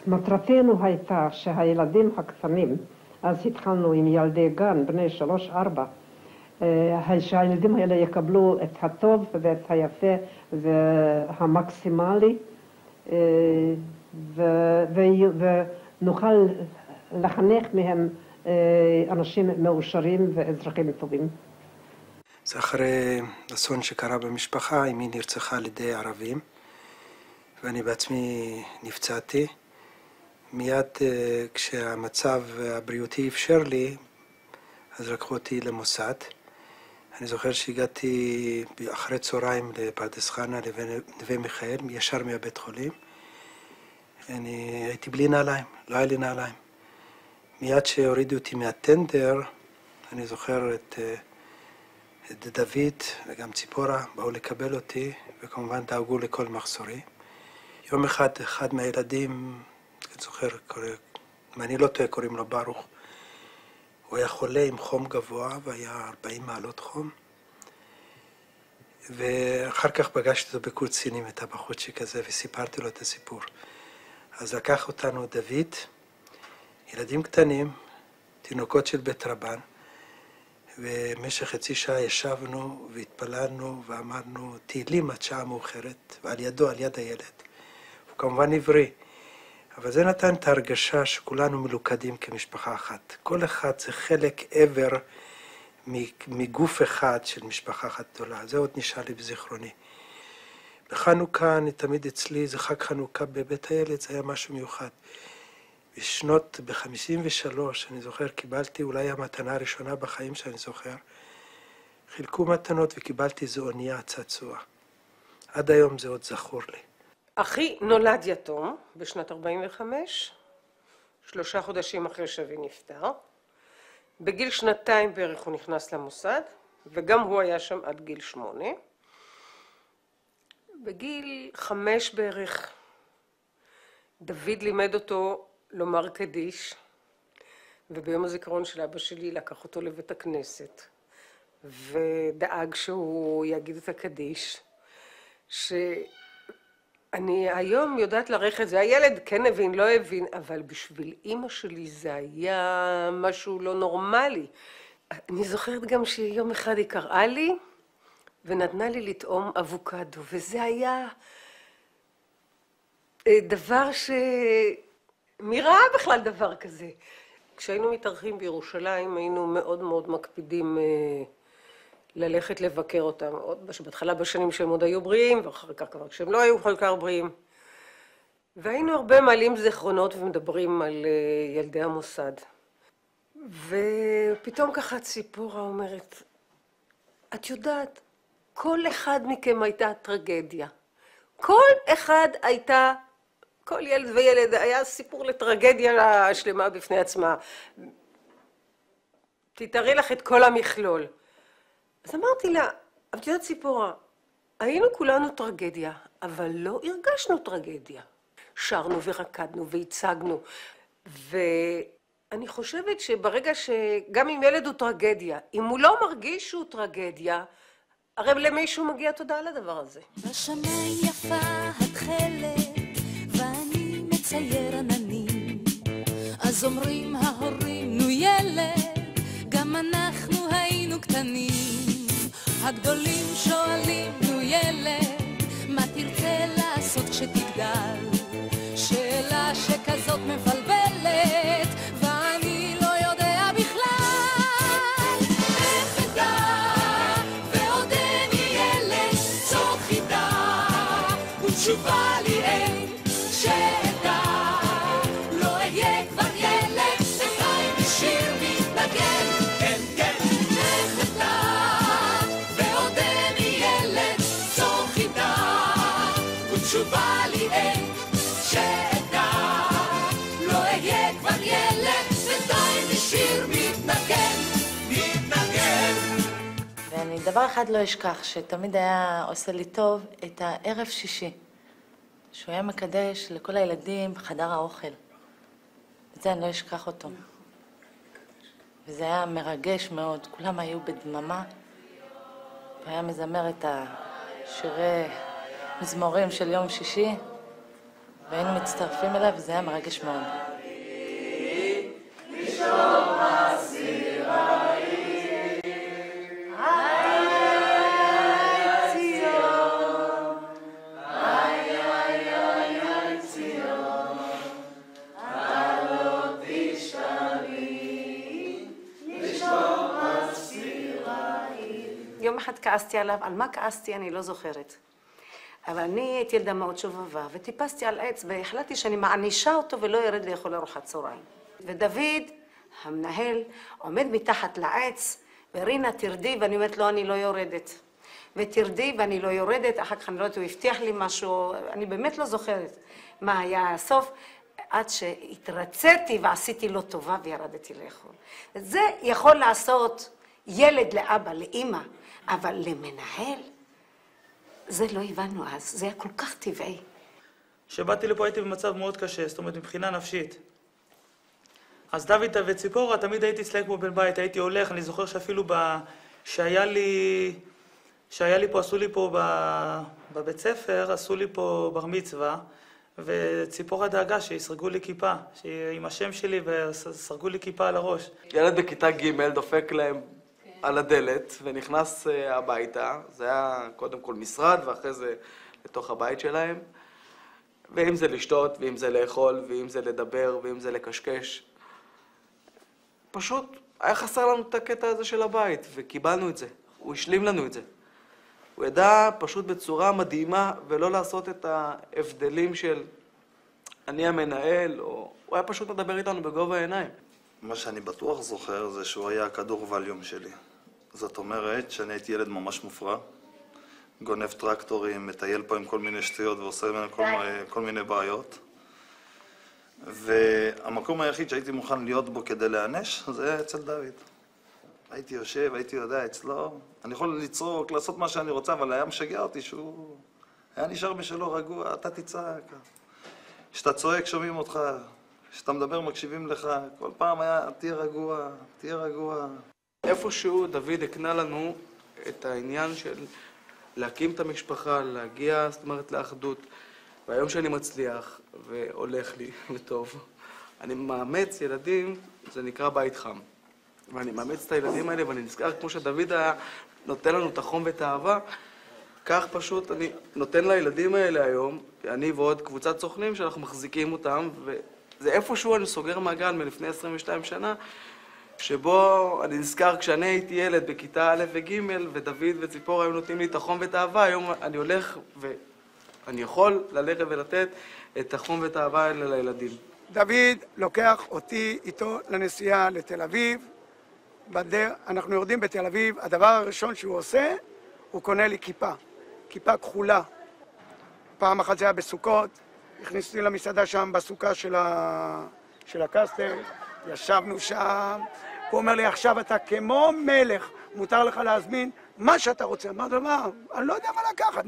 מטרתנו הייתה שהילדים הקטנים, אז התחלנו עם ילדי גן, בני 3-4, שהילדים האלה יקבלו את הטוב ואת היפה והמקסימלי, ונוכל לחנך מהם אנשים מאושרים ואזרחים טובים. זה אחרי אסון שקרה במשפחה, אמי נרצחה על ידי ערבים, ואני בעצמי נפצעתי. מיד כשהמצב הבריאותי אפשר לי, אז לקחו אותי למוסד. אני זוכר שהגעתי אחרי צהריים לפרדס חנה, לנווה מיכאל, ישר מהבית חולים. אני הייתי בלי נעליים, לא היה לי נעליים. מיד שהורידו אותי מהטנדר, אני זוכר את דוד וגם ציפורה באו לקבל אותי, וכמובן דאגו לכל מחסורי. יום אחד מהילדים, אני זוכר, אם אני לא טועה, קוראים לו ברוך, הוא היה חולה עם חום גבוה, והיה 40 מעלות חום. ואחר כך פגשתי אותו בקורצינים, את הבחורצ'יק הזה, וסיפרתי לו את הסיפור. אז לקח אותנו דוד, ילדים קטנים, תינוקות של בית רבן, ובמשך חצי שעה ישבנו והתפללנו ואמרנו תהילים עד שעה מאוחרת, ועל ידו, על יד הילד. הוא כמובן עברי, אבל זה נתן את ההרגשה שכולנו מלוכדים כמשפחה אחת. כל אחד זה חלק עבר מגוף אחד של משפחה אחת גדולה. זה עוד נשאר לי בזיכרוני. בחנוכה, אני תמיד אצלי, זה חג חנוכה בבית הילד, זה היה משהו מיוחד. ב-53, אני זוכר, קיבלתי אולי המתנה הראשונה בחיים שאני זוכר. חילקו מתנות וקיבלתי איזו אונייה צעצוע. עד היום זה עוד זכור לי. אחי נולד יתום בשנת 45, 3 חודשים אחרי שאבי נפטר. בגיל 2 בערך הוא נכנס למוסד, וגם הוא היה שם עד גיל 8. בגיל 5 בערך דוד לימד אותו לומר קדיש, וביום הזיכרון של אבא שלי לקח אותו לבית הכנסת, ודאג שהוא יגיד את הקדיש, שאני היום יודעת לרחת, זה הילד כן הבין, לא הבין, אבל בשביל אמא שלי זה היה משהו לא נורמלי. אני זוכרת גם שיום אחד היא קראה לי, ונתנה לי לטעום אבוקדו, וזה היה דבר מי ראה בכלל דבר כזה? כשהיינו מתארחים בירושלים היינו מאוד מאוד מקפידים ללכת לבקר אותם, עוד בהתחלה בשנים שהם עוד היו בריאים, ואחר כך כבר כשהם לא היו כל כך בריאים. והיינו הרבה מעלים זיכרונות ומדברים על ילדי המוסד. ופתאום ככה ציפורה אומרת, את יודעת, כל אחד מכם הייתה טרגדיה. כל אחד הייתה, כל ילד וילד היה סיפור לטרגדיה שלמה בפני עצמה. תתארי לך את כל המכלול. אז אמרתי לה, את יודעת ציפורה, היינו כולנו טרגדיה, אבל לא הרגשנו טרגדיה. שרנו ורקדנו והצגנו, ואני חושבת שברגע שגם אם ילד הוא טרגדיה, אם הוא לא מרגיש שהוא טרגדיה, הרי למישהו מגיע תודה על הדבר הזה. בשמיים יפה התכלת, ואני מצייר עננים, אז אומרים ההורים, נו ילד, גם אנחנו היינו קטנים. הגדולים שואלים, נו ילד, מה תרצה לעשות כשתגדל? שאלה שכזאת מבלבלת, ואני לא יודע בכלל. איך אדע, ועודני ילד, זו חידה, ותשובה לי אין, שאדע, לא אהיה כבר ילד, וחי בשיר מתנגן, כן כן. איך אדע, ועודני ילד, זו חידה, ותשובה לי אין, שאדע, לא אהיה כבר ילד, ודי בשיר מתנגן, מתנגן. ואני דבר אחד לא אשכח, שתמיד היה עושה לי טוב את הערב שישי, שהוא היה מקדש לכל הילדים בחדר האוכל. את זה אני לא אשכח אותו. וזה היה מרגש מאוד, כולם היו בדממה, והיה מזמר את השירי מזמורים של יום שישי, והיינו מצטרפים אליו, וזה היה מרגש מאוד. יום אחד כעסתי עליו, על מה כעסתי אני לא זוכרת. אבל אני הייתי ילדה מאוד שובבה, וטיפסתי על עץ, והחלטתי שאני מענישה אותו ולא ירד לאכול ארוחת צהריים. ודוד, המנהל, עומד מתחת לעץ, ורינה תרדי, ואני אומרת לו, אני לא יורדת. ותרדי ואני לא יורדת, אחר כך אני לא יודעת, הוא הבטיח לי משהו, אני באמת לא זוכרת מה היה הסוף, עד שהתרציתי ועשיתי לו טובה וירדתי לאכול. זה יכול לעשות ילד לאבא, לאמא, אבל למנהל, זה לא הבנו אז, זה היה כל כך טבעי. כשבאתי לפה הייתי במצב מאוד קשה, זאת אומרת מבחינה נפשית. אז דוד וציפורה, תמיד הייתי אצלם כמו בן בית, הייתי הולך, אני זוכר שאפילו שהיה לי פה, עשו לי פה בבית ספר, עשו לי פה בר מצווה, וציפורה דאגה שיסרגו לי כיפה, עם השם שלי וסרגו לי כיפה על הראש. ילד בכיתה ג' דופק להם על הדלת ונכנס הביתה, זה היה קודם כל משרד ואחרי זה לתוך הבית שלהם, ואם זה לשתות, ואם זה לאכול, ואם זה לדבר, ואם זה לקשקש. פשוט היה חסר לנו את הקטע הזה של הבית, וקיבלנו את זה. הוא השלים לנו את זה. הוא ידע פשוט בצורה מדהימה, ולא לעשות את ההבדלים של אני המנהל, או הוא היה פשוט מדבר איתנו בגובה העיניים. מה שאני בטוח זוכר זה שהוא היה הכדור ווליום שלי. זאת אומרת שאני הייתי ילד ממש מופרע, גונב טרקטורים, מטייל פה עם כל מיני שטויות ועושה כל מיני בעיות. והמקום היחיד שהייתי מוכן להיות בו כדי להענש, זה היה אצל דוד. הייתי יושב, הייתי יודע אצלו, אני יכול לצרוק, לעשות מה שאני רוצה, אבל היה משגע אותי שהוא היה נשאר משלו רגוע, אתה תצעק. כשאתה צועק שומעים אותך, כשאתה מדבר מקשיבים לך, כל פעם היה תהיה רגוע, תהיה רגוע. איפשהו דוד הקנה לנו את העניין של להקים את המשפחה, להגיע, זאת אומרת, לאחדות. והיום שאני מצליח והולך לי וטוב, אני מאמץ ילדים, זה נקרא בית חם. ואני מאמץ את הילדים האלה ואני נזכר כמו שדוד היה נותן לנו את החום ואת האהבה. כך פשוט אני נותן לילדים האלה היום, אני ועוד קבוצת סוכנים שאנחנו מחזיקים אותם, וזה איפשהו אני סוגר מעגל מלפני 22 שנה, שבו אני נזכר כשאני הייתי ילד בכיתה א' וג' ודוד וציפור היו נותנים לי את החום ואת האהבה, היום אני הולך ואני יכול ללכת ולתת את החום ואת האהבה האלה לילדים. דוד לוקח אותי איתו לנסיעה לתל אביב, אנחנו יורדים בתל אביב, הדבר הראשון שהוא עושה, הוא קונה לי כיפה, כיפה כחולה. פעם אחת זה היה בסוכות, הכניסתי למסעדה שם בסוכה של הקסטל, ישבנו שם, הוא אומר לי, עכשיו אתה כמו מלך, מותר לך להזמין מה שאתה רוצה. אמרתי לו, מה? אני לא יודע מה לקחת.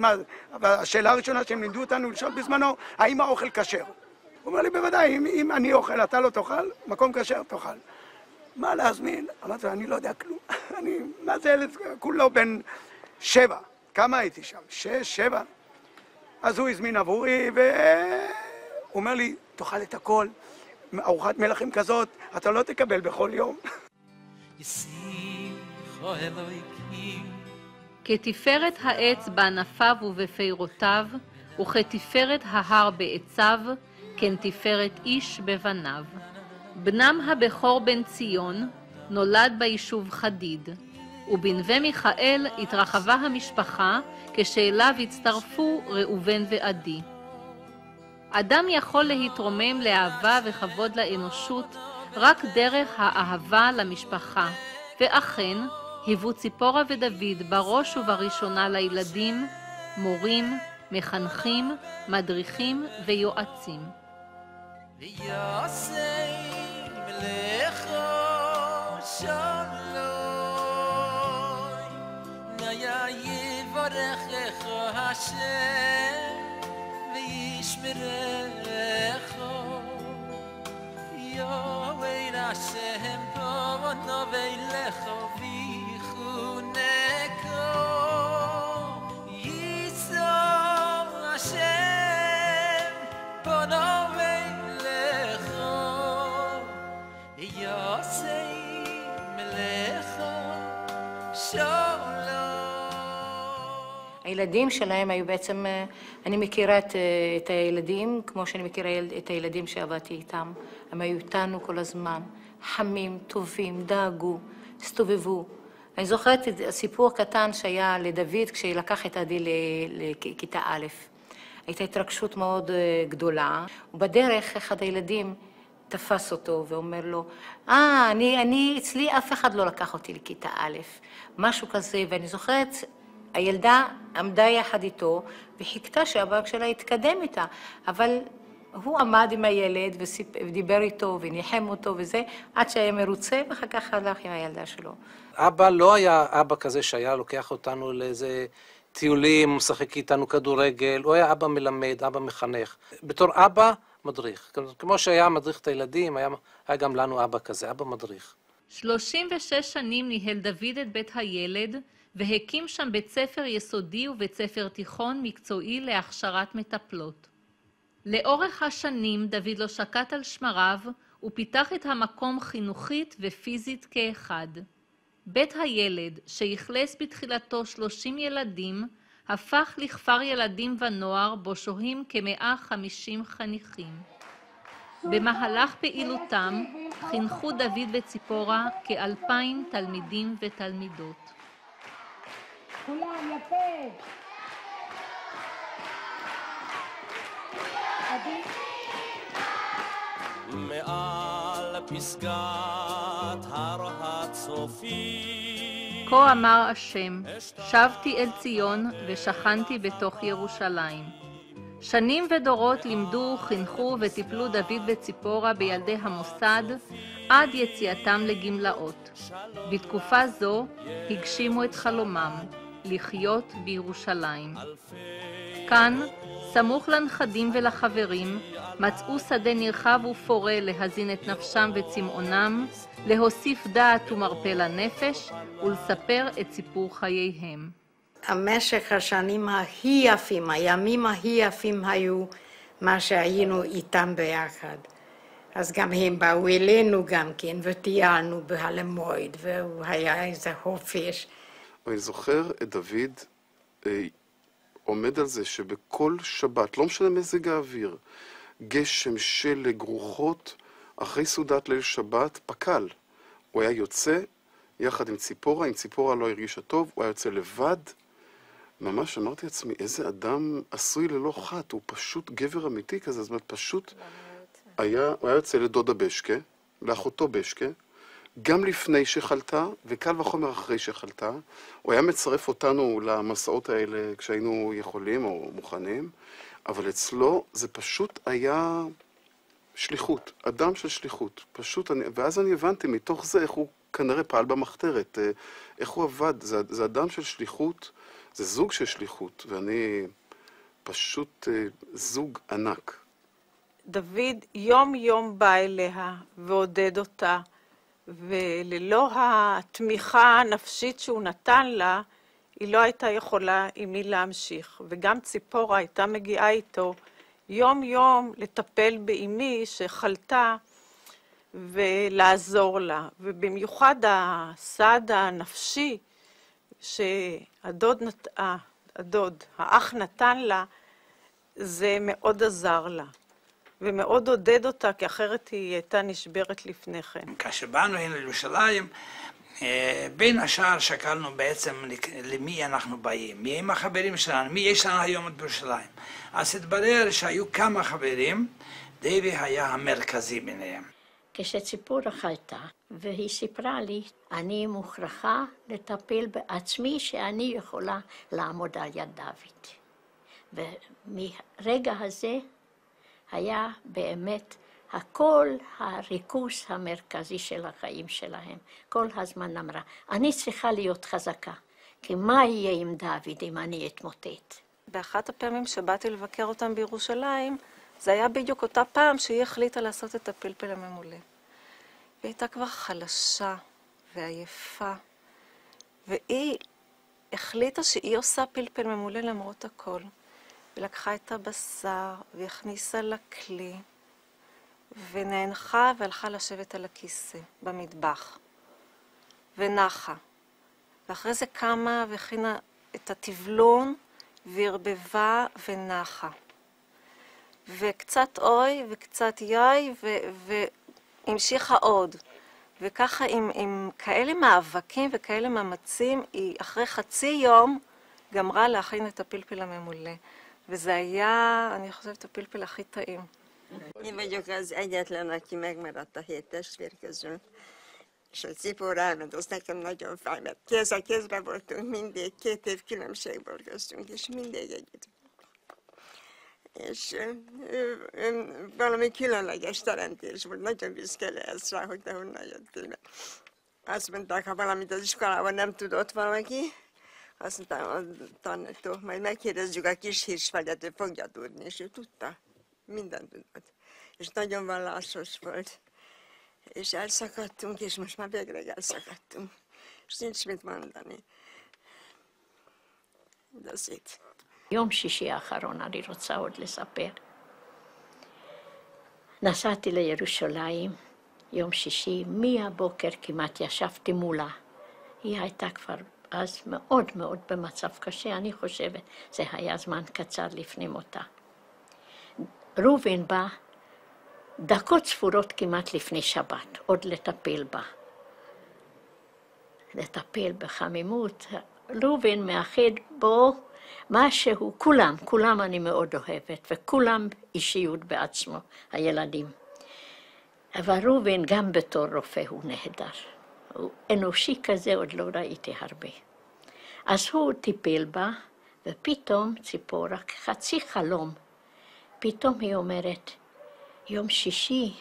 אבל השאלה הראשונה שהם לימדו אותנו לשאול בזמנו, האם האוכל כשר? הוא אומר לי, בוודאי, אם אני אוכל, אתה לא תאכל, מקום כשר תאכל. מה להזמין? אמרתי לו, אני לא יודע כלום. מה זה ילד? כולו בן 7. כמה הייתי שם? 6, 7. אז הוא הזמין עבורי, והוא אומר לי, תאכל את הכל. ארוחת מלכים כזאת, אתה לא תקבל בכל יום. כתפארת העץ בענפיו ובפירותיו, וכתפארת ההר בעציו, כן תפארת איש בבניו. בנם הבכור בן ציון נולד ביישוב חדיד, ובנווה מיכאל התרחבה המשפחה כשאליו הצטרפו ראובן ועדי. אדם יכול להתרומם לאהבה וכבוד לאנושות רק דרך האהבה למשפחה, ואכן היוו ציפורה ודוד בראש ובראשונה לילדים, מורים, מחנכים, מדריכים ויועצים. יואי השם פונו ואילכו ויחונקו יישום השם פונו ואילכו יעשה מלכו שלום. הילדים שלהם היו בעצם, אני מכירה את הילדים כמו שאני מכירה את הילדים שעבדתי איתם. הם היו איתנו כל הזמן, חמים, טובים, דאגו, הסתובבו. אני זוכרת את סיפור קטן שהיה לדוד כשלקח את עדי לכיתה א'. הייתה התרגשות מאוד גדולה, ובדרך אחד הילדים תפס אותו ואומר לו, אצלי אף אחד לא לקח אותי לכיתה א', משהו כזה, ואני זוכרת, הילדה עמדה יחד איתו וחיכתה שהבנק שלה יתקדם איתה, אבל הוא עמד עם הילד ודיבר איתו וניחם אותו וזה, עד שהיה מרוצה, ואחר כך הלך עם הילדה שלו. אבא לא היה אבא כזה שהיה לוקח אותנו לאיזה טיולים, משחק איתנו כדורגל, הוא היה אבא מלמד, אבא מחנך. בתור אבא, מדריך. כמו שהיה מדריך את הילדים, היה גם לנו אבא כזה, אבא מדריך. 36 שנים ניהל דוד את בית הילד, והקים שם בית ספר יסודי ובית ספר תיכון מקצועי להכשרת מטפלות. לאורך השנים דוד לא שקט על שמריו ופיתח את המקום חינוכית ופיזית כאחד. בית הילד, שהכלס בתחילתו 30 ילדים, הפך לכפר ילדים ונוער בו שוהים כ-150 חניכים. במהלך פעילותם חינכו דוד וציפורה כ2,000 תלמידים ותלמידות. כולם יפה. מעל פסגת הר הצופים. כה אמר השם, שבתי אל ציון ושכנתי בתוך ירושלים. שנים ודורות לימדו, חינכו וטיפלו דוד וציפורה בילדי המוסד עד יציאתם לגמלאות. בתקופה זו הגשימו את חלומם, לחיות בירושלים. כאן, סמוך לנכדים ולחברים, מצאו שדה נרחב ופורה להזין את נפשם וצמאונם, להוסיף דעת ומרפא לנפש ולספר את סיפור חייהם. המשך השנים הכי יפים, הימים הכי יפים היו מה שהיינו איתם ביחד. אז גם הם באו אלינו גם כן, וטיילנו בהלמויד, והיה איזה חופש. אני זוכר את דוד עומד על זה שבכל שבת, לא משנה מזג האוויר, גשם, שלג, רוחות, אחרי סעודת ליל שבת, פקל. הוא היה יוצא יחד עם ציפורה, אם ציפורה לא הרגישה טוב, הוא היה יוצא לבד. ממש אמרתי לעצמי, איזה אדם עשוי ללא חת, הוא פשוט גבר אמיתי כזה, זאת אומרת, פשוט הוא היה יוצא לדודה בשקה, לאחותו בשקה, גם לפני שחלתה, וקל וחומר אחרי שחלתה. הוא היה מצרף אותנו למסעות האלה כשהיינו יכולים או מוכנים, אבל אצלו זה פשוט היה שליחות, אדם של שליחות. פשוט, ואז אני הבנתי מתוך זה איך הוא כנראה פעל במחתרת, איך הוא עבד. זה אדם של שליחות, זה זוג של שליחות, ואני פשוט זוג ענק. דוד יום יום בא אליה ועודד אותה, וללא התמיכה הנפשית שהוא נתן לה, היא לא הייתה יכולה עם מי להמשיך. וגם ציפורה הייתה מגיעה איתו יום יום לטפל באמי שחלתה ולעזור לה. ובמיוחד הסעד הנפשי האח נתן לה, זה מאוד עזר לה. ומאוד עודד אותה, כי אחרת היא הייתה נשברת לפני כן. כאשר באנו הנה לירושלים, בין השאר שקלנו בעצם למי אנחנו באים, מי הם החברים שלנו, מי יש לנו היום בירושלים. אז התברר שהיו כמה חברים, דבי היה המרכזי ביניהם. כשציפורה חלתה, והיא סיפרה לי, אני מוכרחה לטפל בעצמי שאני יכולה לעמוד על יד דוד. ומרגע הזה היה באמת הכל הריכוז המרכזי של החיים שלהם. כל הזמן אמרה, אני צריכה להיות חזקה, כי מה יהיה עם דוד אם אני אתמוטט? באחת הפעמים שבאתי לבקר אותם בירושלים, זה היה בדיוק אותה פעם שהיא החליטה לעשות את הפלפל הממולא. והיא הייתה כבר חלשה ועייפה, והיא החליטה שהיא עושה פלפל ממולא למרות הכל. ולקחה את הבשר והכניסה לכלי, ונאנחה והלכה לשבת על הכיסא במטבח, ונחה. ואחרי זה קמה והכינה את הטבלון, והרבבה ונחה. וקצת אוי וקצת יאי, והמשיכה עוד. וככה עם כאלה מאבקים וכאלה מאמצים, היא אחרי חצי יום גמרה להכין את הפלפל הממולא. וזה היה, אני חושבת, הפלפל הכי טעים. Én vagyok az egyetlen, aki megmaradt a 7 testvér közül, és a Cipóra elment, az nekem nagyon fáj, mert kéz a kézbe voltunk mindig, 2 év különbség volt köztünk, és mindig együtt. És ő valami különleges teremtés volt, nagyon büszke lesz rá, hogy te honnan jöttél. Azt mondták, ha valamit az iskolában nem tudott valaki, azt mondtam, a tanító, majd megkérdezzük a kis hírsfegyet, ő fogja tudni, és ő tudta, mindent tudott. És nagyon vallásos volt. És elszakadtunk, és most már végleg elszakadtunk. És nincs mit mondani. De szét. יום שישי האחרון אני רוצה עוד לספר. נסעתי לירושלים, יום שישי, מהבוקר כמעט ישבתי מולה. היא הייתה כבר אז מאוד מאוד במצב קשה, אני חושבת, זה היה זמן קצר לפני מותה. ראובן בא דקות ספורות כמעט לפני שבת, עוד לטפל בה. לטפל בחמימות. ראובן מאחד בו משהו, כולם אני מאוד אוהבת, וכולם אישיות בעצמו, הילדים. אבל ראובן גם בתור רופא הוא נהדר. הוא אנושי כזה עוד לא ראיתי הרבה. אז הוא טיפל בה, ופתאום ציפורה, חצי חלום, פתאום היא אומרת, יום שישי,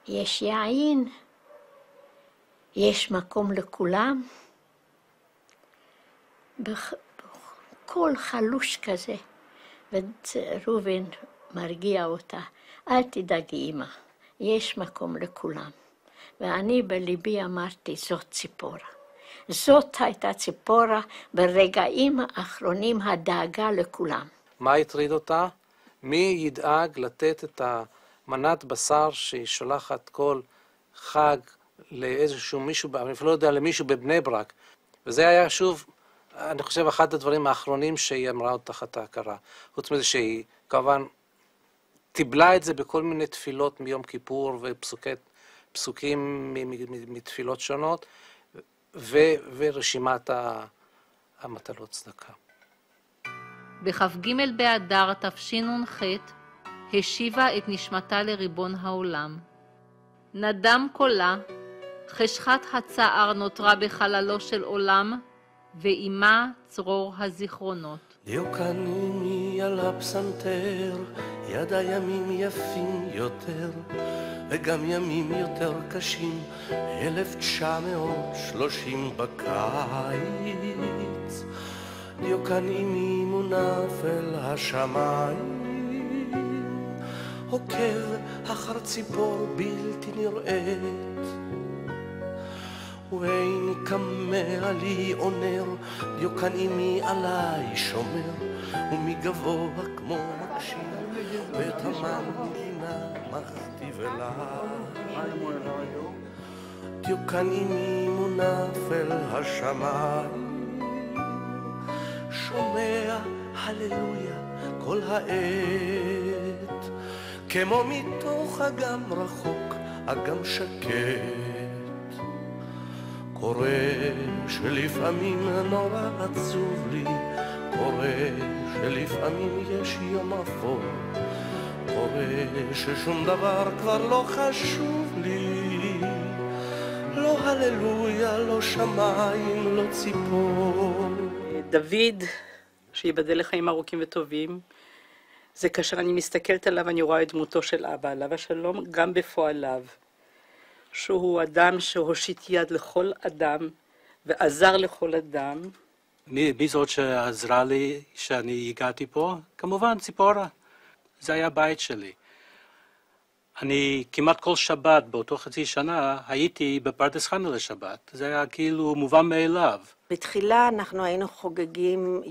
יש יין, יש מקום לכולם. קול חלוש כזה, וראובן מרגיע אותה, אל תדאגי אמא, יש מקום לכולם. ואני בליבי אמרתי, זאת ציפורה. זאת הייתה ציפורה ברגעים האחרונים הדאגה לכולם. מה הטריד אותה? מי ידאג לתת את המנת בשר שהיא שולחת כל חג לאיזשהו מישהו, אני לא יודע, למישהו בבני ברק. וזה היה שוב אני חושב אחד הדברים האחרונים שהיא אמרה עוד תחת ההכרה. חוץ מזה שהיא כמובן טיבלה את זה בכל מיני תפילות מיום כיפור ופסוקים מתפילות שונות, ורשימת המטלות צדקה. בכ"ג באדר תשנ"ח השיבה את נשמתה לריבון העולם. נדם קולה, חשכת הצער נותרה בחללו של עולם, ועימה צרור הזיכרונות. דיוקנימי על הפסנתר, יד הימים יפים יותר, וגם ימים יותר קשים, 1930 בקיץ. דיוקנימי מונף אל השמיים, עוקב אחר ציפור בלתי נראית, ואיני כמה לי עונר, דיוקן אימי עליי שומר, ומגבוה כמו מקשיב, ואת המנגינה מכתיב אליי. דיוקן אימי מונף אל השמיים, שומע הללויה כל העת, כמו מתוך אגם רחוק, אגם שקט. קורא שלפעמים נורא עצוב לי, קורא שלפעמים יש יום אפור, קורא ששום דבר כבר לא חשוב לי, לא הללויה, לא שמיים, לא ציפור. דוד, שיבדל לחיים ארוכים וטובים, זה כאשר אני מסתכלת עליו, אני רואה את דמותו של אבא, עליו השלום, גם בפועליו. שהוא אדם שהושיט יד לכל אדם ועזר לכל אדם. מי זאת שעזרה לי שאני הגעתי פה? כמובן ציפורה. זה היה הבית שלי. אני כמעט כל שבת באותו חצי שנה הייתי בפרדס חנה לשבת. זה היה כאילו מובן מאליו. בתחילה אנחנו היינו חוגגים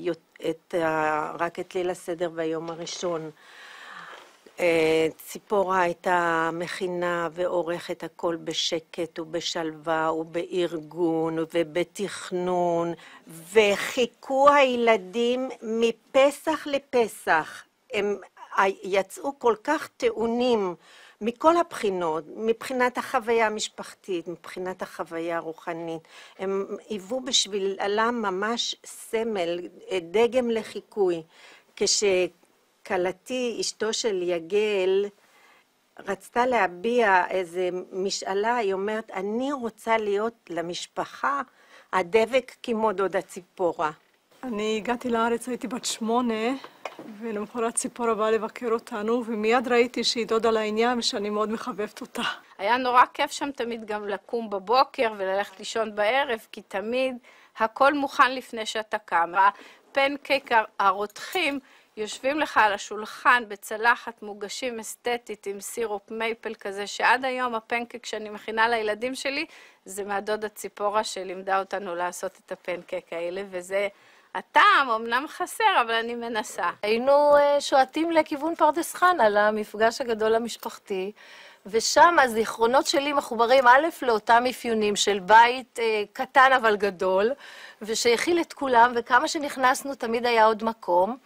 רק את ליל הסדר ביום הראשון. ציפורה הייתה מכינה ועורכת הכל בשקט ובשלווה ובארגון ובתכנון, וחיכו הילדים מפסח לפסח. הם יצאו כל כך טעונים מכל הבחינות, מבחינת החוויה המשפחתית, מבחינת החוויה הרוחנית. הם היוו בשבילם ממש סמל, דגם לחיקוי. כלתי, אשתו של יגל, רצתה להביע איזה משאלה, היא אומרת, אני רוצה להיות למשפחה הדבק כמו דודה ציפורה. אני הגעתי לארץ, הייתי בת 8, ולמחרת ציפורה באה לבקר אותנו, ומיד ראיתי שהיא דודה לעניין ושאני מאוד מחבבת אותה. היה נורא כיף שם תמיד גם לקום בבוקר וללכת לישון בערב, כי תמיד הכל מוכן לפני שאתה קם. הפנקייק הרותחים, יושבים לך על השולחן בצלחת מוגשים אסתטית עם סירופ מייפל כזה, שעד היום הפנקק שאני מכינה לילדים שלי, זה מהדודה ציפורה שלימדה אותנו לעשות את הפנקק האלה, וזה הטעם אמנם חסר, אבל אני מנסה. היינו שועטים לכיוון פרדס חנה, למפגש הגדול המשפחתי, ושם הזיכרונות שלי מחוברים א' לאותם אפיונים של בית קטן אבל גדול, ושהכיל את כולם, וכמה שנכנסנו תמיד היה עוד מקום.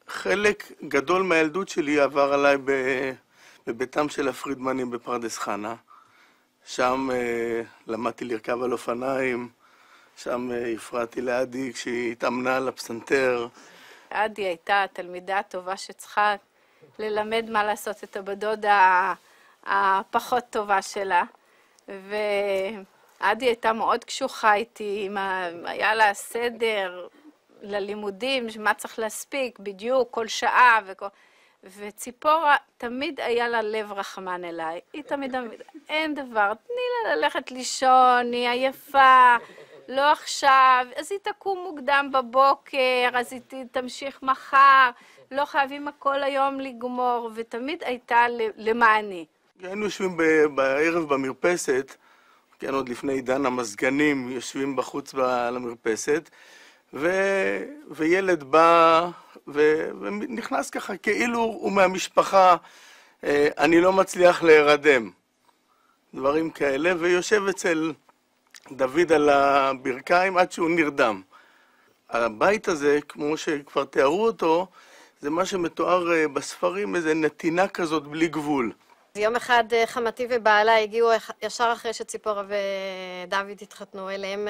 חלק גדול מהילדות שלי עבר עליי בביתם של הפרידמנים בפרדס חנה. שם למדתי לרכב על אופניים, שם הפרעתי לעדי כשהיא התאמנה על הפסנתר. עדי הייתה התלמידה הטובה שצריכה ללמד מה לעשות את הבת הפחות טובה שלה. ועדי הייתה מאוד קשוחה איתי, היה לה סדר ללימודים, מה צריך להספיק בדיוק, כל שעה, וציפורה תמיד היה לה לב רחמן אליי. היא תמיד, אין דבר, תני לה ללכת לישון, היא עייפה, לא עכשיו, אז היא תקום מוקדם בבוקר, אז היא תמשיך מחר, לא חייבים הכל היום לגמור, ותמיד הייתה למעני. היינו יושבים בערב במרפסת, כן, עוד לפני עידן המזגנים, יושבים בחוץ על המרפסת, וילד בא ונכנס ככה כאילו הוא מהמשפחה, אני לא מצליח להירדם, דברים כאלה, ויושב אצל דוד על הברכיים עד שהוא נרדם. הבית הזה, כמו שכבר תיארו אותו, זה מה שמתואר בספרים, איזו נתינה כזאת בלי גבול. יום אחד חמתי ובעלה הגיעו ישר אחרי שציפורה ודוד התחתנו אליהם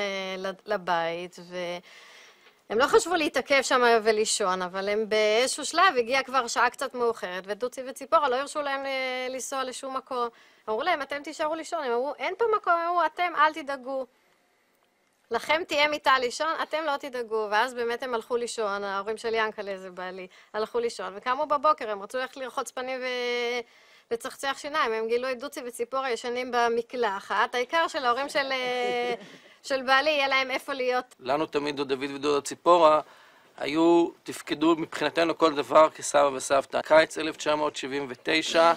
לבית, והם לא חשבו להתעכב שם ולישון, אבל הם באיזשהו שלב הגיעה כבר שעה קצת מאוחרת, ודוצי וציפורה לא הרשו להם לנסוע לשום מקום. אמרו להם, אתם תישארו לישון, הם אמרו, אין פה מקום, הם אמרו, אתם אל תדאגו. לכם תהיה מיטה לישון, אתם לא תדאגו. ואז באמת הם הלכו לישון, ההורים של ינקלה זה בעלי, הלכו לישון, וקמו בבוקר, הם רצו ללכת לרחוץ פנים וצחצח שיניים, הם גילו את דוצי וציפורה ישנים במקלחת, העיקר של ההורים של בעלי יהיה להם איפה להיות. לנו תמיד דוד ודודה ציפורה תפקדו מבחינתנו כל דבר כסבא וסבתא. קיץ 1979,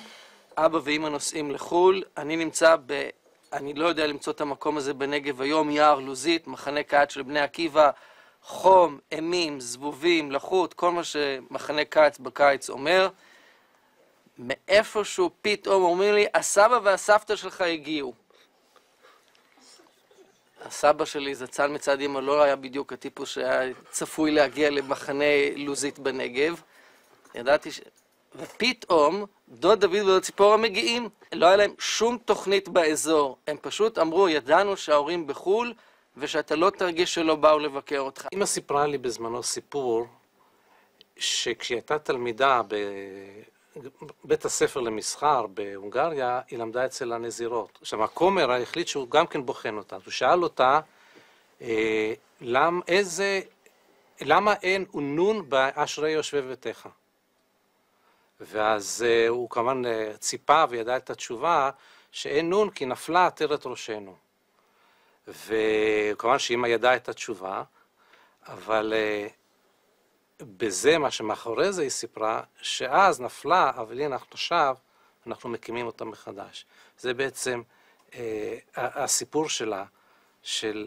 אבא ואמא נוסעים לחול, אני נמצא אני לא יודע למצוא את המקום הזה בנגב היום, יער לוזית, מחנה קיץ של בני עקיבא, חום, אימים, זבובים, לחות, כל מה שמחנה קיץ בקיץ אומר. מאיפשהו פתאום אומרים לי, הסבא והסבתא שלך הגיעו. הסבא שלי, זצ"ל מצד אמא, לא היה בדיוק הטיפוס שהיה צפוי להגיע למחנה לוזית בנגב. ידעתי ופתאום דוד דוד ודוד ציפורה מגיעים, לא היה להם שום תוכנית באזור. הם פשוט אמרו, ידענו שההורים בחול ושאתה לא תרגיש שלא באו לבקר אותך. אמא סיפרה לי בזמנו סיפור שכשהיא הייתה תלמידה בבית הספר למסחר בהונגריה, היא למדה אצל הנזירות. עכשיו, הכומר החליט שהוא גם כן בוחן אותה. הוא שאל אותה, למה אין אונון באשרי יושבי ביתך? ואז הוא כמובן ציפה וידע את התשובה שאין נון כי נפלה עטרת ראשנו. וכמובן שאמא ידעה את התשובה, אבל בזה, מה שמאחורי זה היא סיפרה, שאז נפלה, אבל הנה עכשיו אנחנו מקימים אותה מחדש. זה בעצם הסיפור שלה, של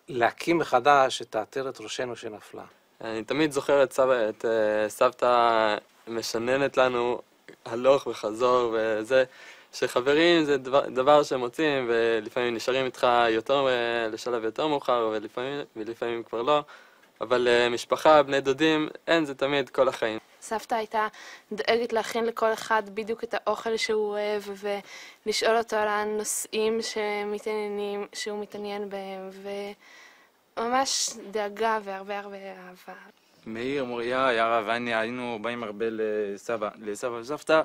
להקים מחדש את עטרת ראשנו שנפלה. אני תמיד זוכר את סבתא משננת לנו הלוך וחזור, וזה שחברים זה דבר שהם מוצאים, ולפעמים נשארים איתך לשלב יותר מאוחר, ולפעמים כבר לא, אבל משפחה, בני דודים, אין, זה תמיד כל החיים. סבתא הייתה דואגת להכין לכל אחד בדיוק את האוכל שהוא אוהב, ולשאול אותו על הנושאים שהוא מתעניין בהם, וממש דאגה והרבה הרבה אהבה. מאיר, מוריה, יערה ואני היינו באים הרבה לסבא וסבתא,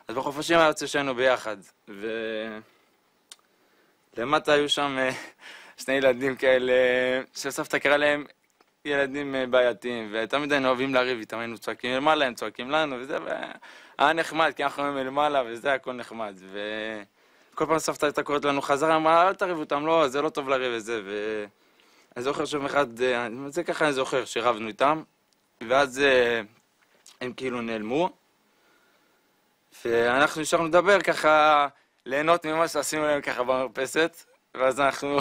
אז בחופשים היה יוצא שלנו ביחד, ולמטה היו שם שני ילדים כאלה, שסבתא קרא להם ילדים בעייתיים, ותמיד היינו אוהבים להריב איתם, היינו צועקים למעלה, הם צועקים לנו, וזה היה נחמד, כי אנחנו היינו מלמעלה, וזה הכל נחמד, וכל פעם סבתא הייתה קוראת לנו חזרה, אמרה, אל תריב אותם, לא, זה לא טוב להריב את זה, אני זוכר שום אחד, זה ככה אני זוכר שרבנו איתם, ואז הם כאילו נעלמו, ואנחנו נשארנו לדבר ככה, ליהנות ממה שעשינו להם ככה במרפסת, ואז אנחנו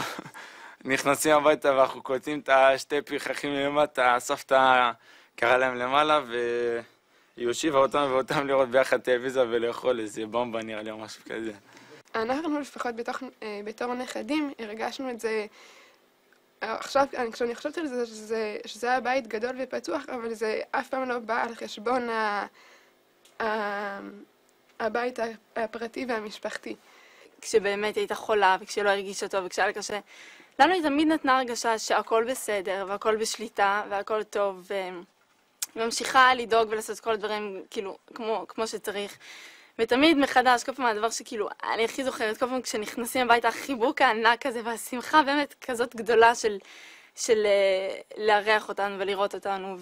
נכנסים הביתה ואנחנו קולטים את השתי פרחחים למטה, הסבתא קרא להם למעלה, והיא הושיבה אותם ואותם לראות ביחד טלוויזיה ולאכול איזה במבה נראה לי או משהו כזה. אנחנו לפחות בתור נכדים הרגשנו את זה, עכשיו, כשאני חושבת על זה, שזה היה בית גדול ופתוח, אבל זה אף פעם לא בא על חשבון הבית הפרטי והמשפחתי. כשבאמת הייתה חולה וכשלא הרגישה טוב וכשהיה לה קשה, לנו היא תמיד נתנה הרגשה שהכל בסדר והכל בשליטה והכל טוב, וממשיכה לדאוג ולעשות כל הדברים כאילו כמו שצריך. ותמיד מחדש, כל פעם הדבר שכאילו, אני הכי זוכרת, כל פעם כשנכנסים הביתה, החיבוק הענק הזה והשמחה באמת כזאת גדולה של לארח אותנו ולראות אותנו,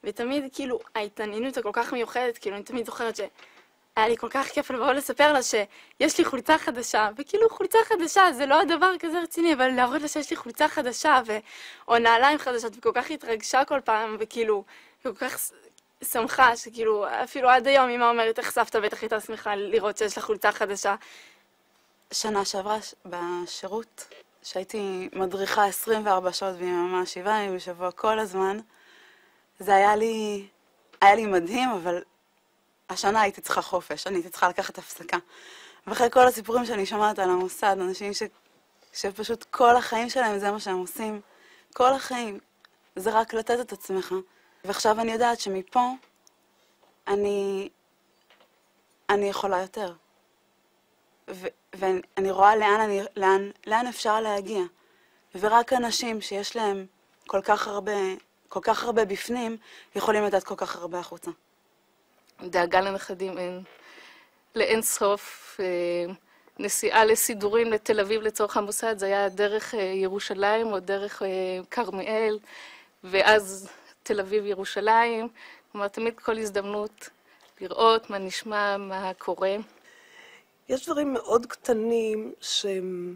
ותמיד כאילו ההתעניינות הכל כך מיוחדת, כאילו אני תמיד זוכרת שהיה לי כל כך כיף לבוא לספר לה שיש לי חולצה חדשה, וכאילו חולצה חדשה זה לא הדבר כזה רציני, אבל להראות לה שיש לי חולצה חדשה, או נעליים חדשות, וכל כך התרגשה כל פעם, וכאילו, כל כך שמחה, שכאילו, אפילו עד היום אמא אומרת, איך סבתא בטח הייתה שמחה לראות שיש לה חולצה חדשה. שנה שעברה בשירות, שהייתי מדריכה 24 שעות ביממה, 7 ימים בשבוע כל הזמן, זה היה לי מדהים, אבל השנה הייתי צריכה חופש, אני הייתי צריכה לקחת הפסקה. ואחרי כל הסיפורים שאני שומעת על המוסד, אנשים שפשוט כל החיים שלהם זה מה שהם עושים, כל החיים, זה רק לתת את עצמך. ועכשיו אני יודעת שמפה אני יכולה יותר. ואני רואה לאן אפשר להגיע. ורק אנשים שיש להם כל כך הרבה בפנים, יכולים לדעת כל כך הרבה החוצה. דאגה לנכדים לאין סוף. נסיעה לסידורים לתל אביב לצורך המוסד, זה היה דרך ירושלים או דרך כרמיאל, ואז תל אביב ירושלים. כלומר, תמיד כל הזדמנות לראות מה נשמע, מה קורה. יש דברים מאוד קטנים שהם,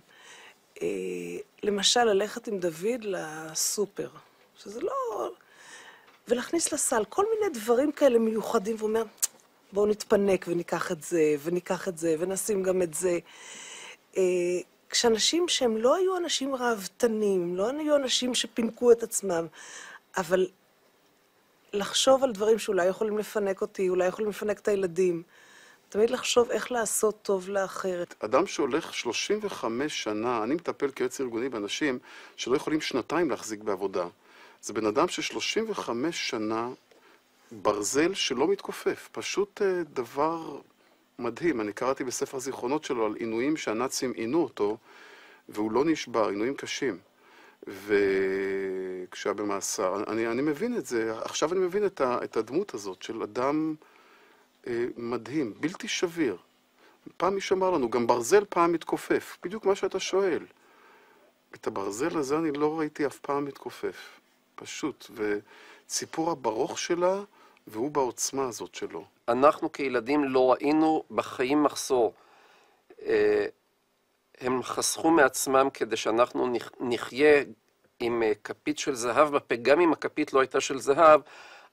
למשל, ללכת עם דוד לסופר, שזה לא... ולהכניס לסל כל מיני דברים כאלה מיוחדים, ואומר, בואו נתפנק וניקח את זה, וניקח את זה, ונשים גם את זה. כשאנשים שהם לא היו אנשים ראוותנים, לא היו אנשים שפינקו את עצמם, אבל לחשוב על דברים שאולי יכולים לפנק אותי, אולי יכולים לפנק את הילדים. תמיד לחשוב איך לעשות טוב לאחרת. אדם שהולך 35 שנה, אני מטפל כיועץ ארגוני באנשים שלא יכולים שנתיים להחזיק בעבודה. זה בן אדם ש35 שנה ברזל שלא מתכופף. פשוט דבר מדהים. אני קראתי בספר זיכרונות שלו על עינויים שהנאצים עינו אותו, והוא לא נשבר, עינויים קשים. וכשהיה במאסר, אני מבין את זה, עכשיו אני מבין את הדמות הזאת של אדם מדהים, בלתי שביר. פעם מישהו אמר לנו, גם ברזל פעם מתכופף, בדיוק מה שאתה שואל. את הברזל הזה אני לא ראיתי אף פעם מתכופף, פשוט. וציפור הברוך שלה, והוא בעוצמה הזאת שלו. אנחנו כילדים לא ראינו בחיים מחסור. הם חסכו מעצמם כדי שאנחנו נחיה עם כפית של זהב בפה, גם אם הכפית לא הייתה של זהב,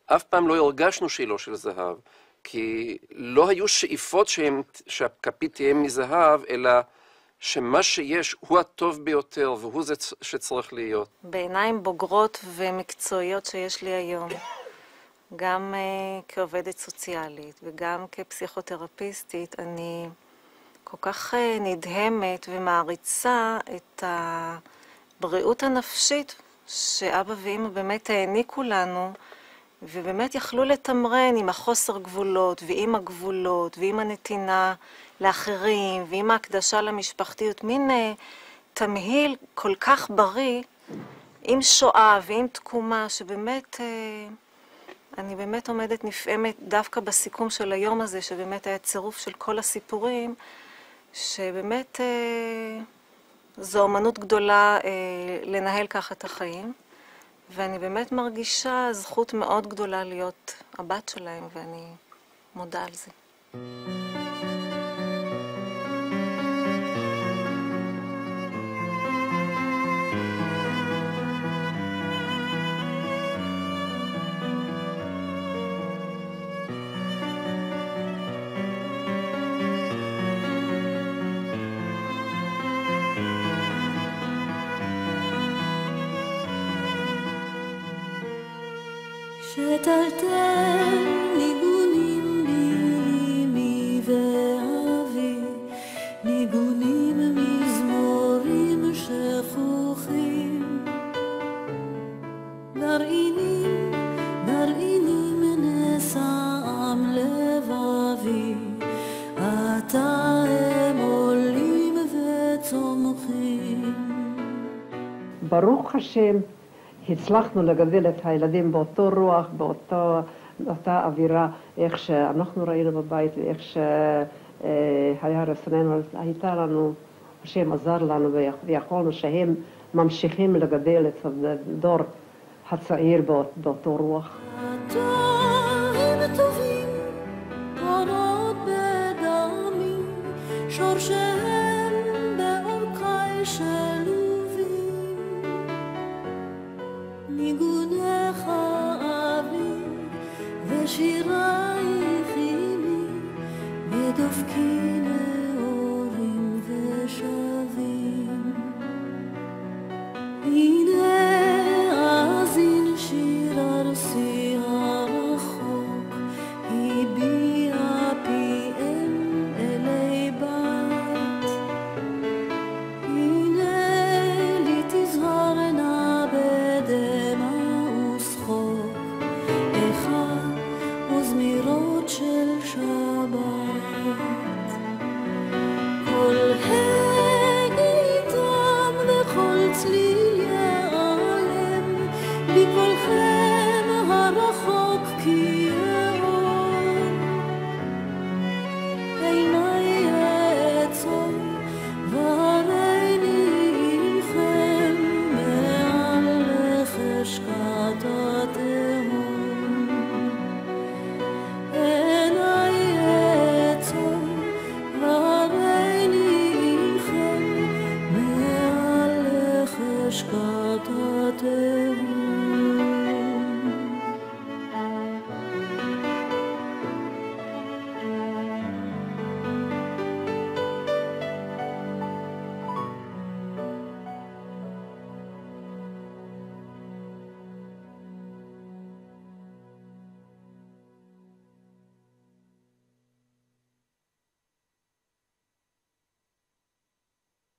אף פעם לא הרגשנו שהיא לא של זהב, כי לא היו שאיפות שהכפית תהיה מזהב, אלא שמה שיש הוא הטוב ביותר, והוא זה שצריך להיות. בעיניים בוגרות ומקצועיות שיש לי היום, גם כעובדת סוציאלית וגם כפסיכותרפיסטית, אני כל כך נדהמת ומעריצה את הבריאות הנפשית שאבא ואמא באמת העניקו לנו, ובאמת יכלו לתמרן עם החוסר גבולות ועם הגבולות ועם הנתינה לאחרים ועם ההקדשה למשפחתיות, מין תמהיל כל כך בריא עם שואה ועם תקומה, שבאמת אני באמת עומדת נפעמת דווקא בסיכום של היום הזה, שבאמת היה צירוף של כל הסיפורים, שבאמת זו אומנות גדולה לנהל ככה את החיים, ואני באמת מרגישה זכות מאוד גדולה להיות הבת שלהם, ואני מודה על זה. שטלטל ניגונים בימי ואבי, ניגונים מזמורים שכוחים, גרעינים, גרעינים נשאם לבבי, עתה הם עולים וצומחים. ברוך השם, הצלחנו לגדל את הילדים באותו רוח, באותה אווירה, איך שאנחנו ראינו בבית ואיך שהיה רצוננו, הייתה לנו, השם עזר לנו ויכולנו שהם ממשיכים לגדל את הדור הצעיר באותו רוח. התאים טובים, קורות בדמי, שורשיהם באורכי שלובים. ניגונך אבי ושירייך עימי ודופקים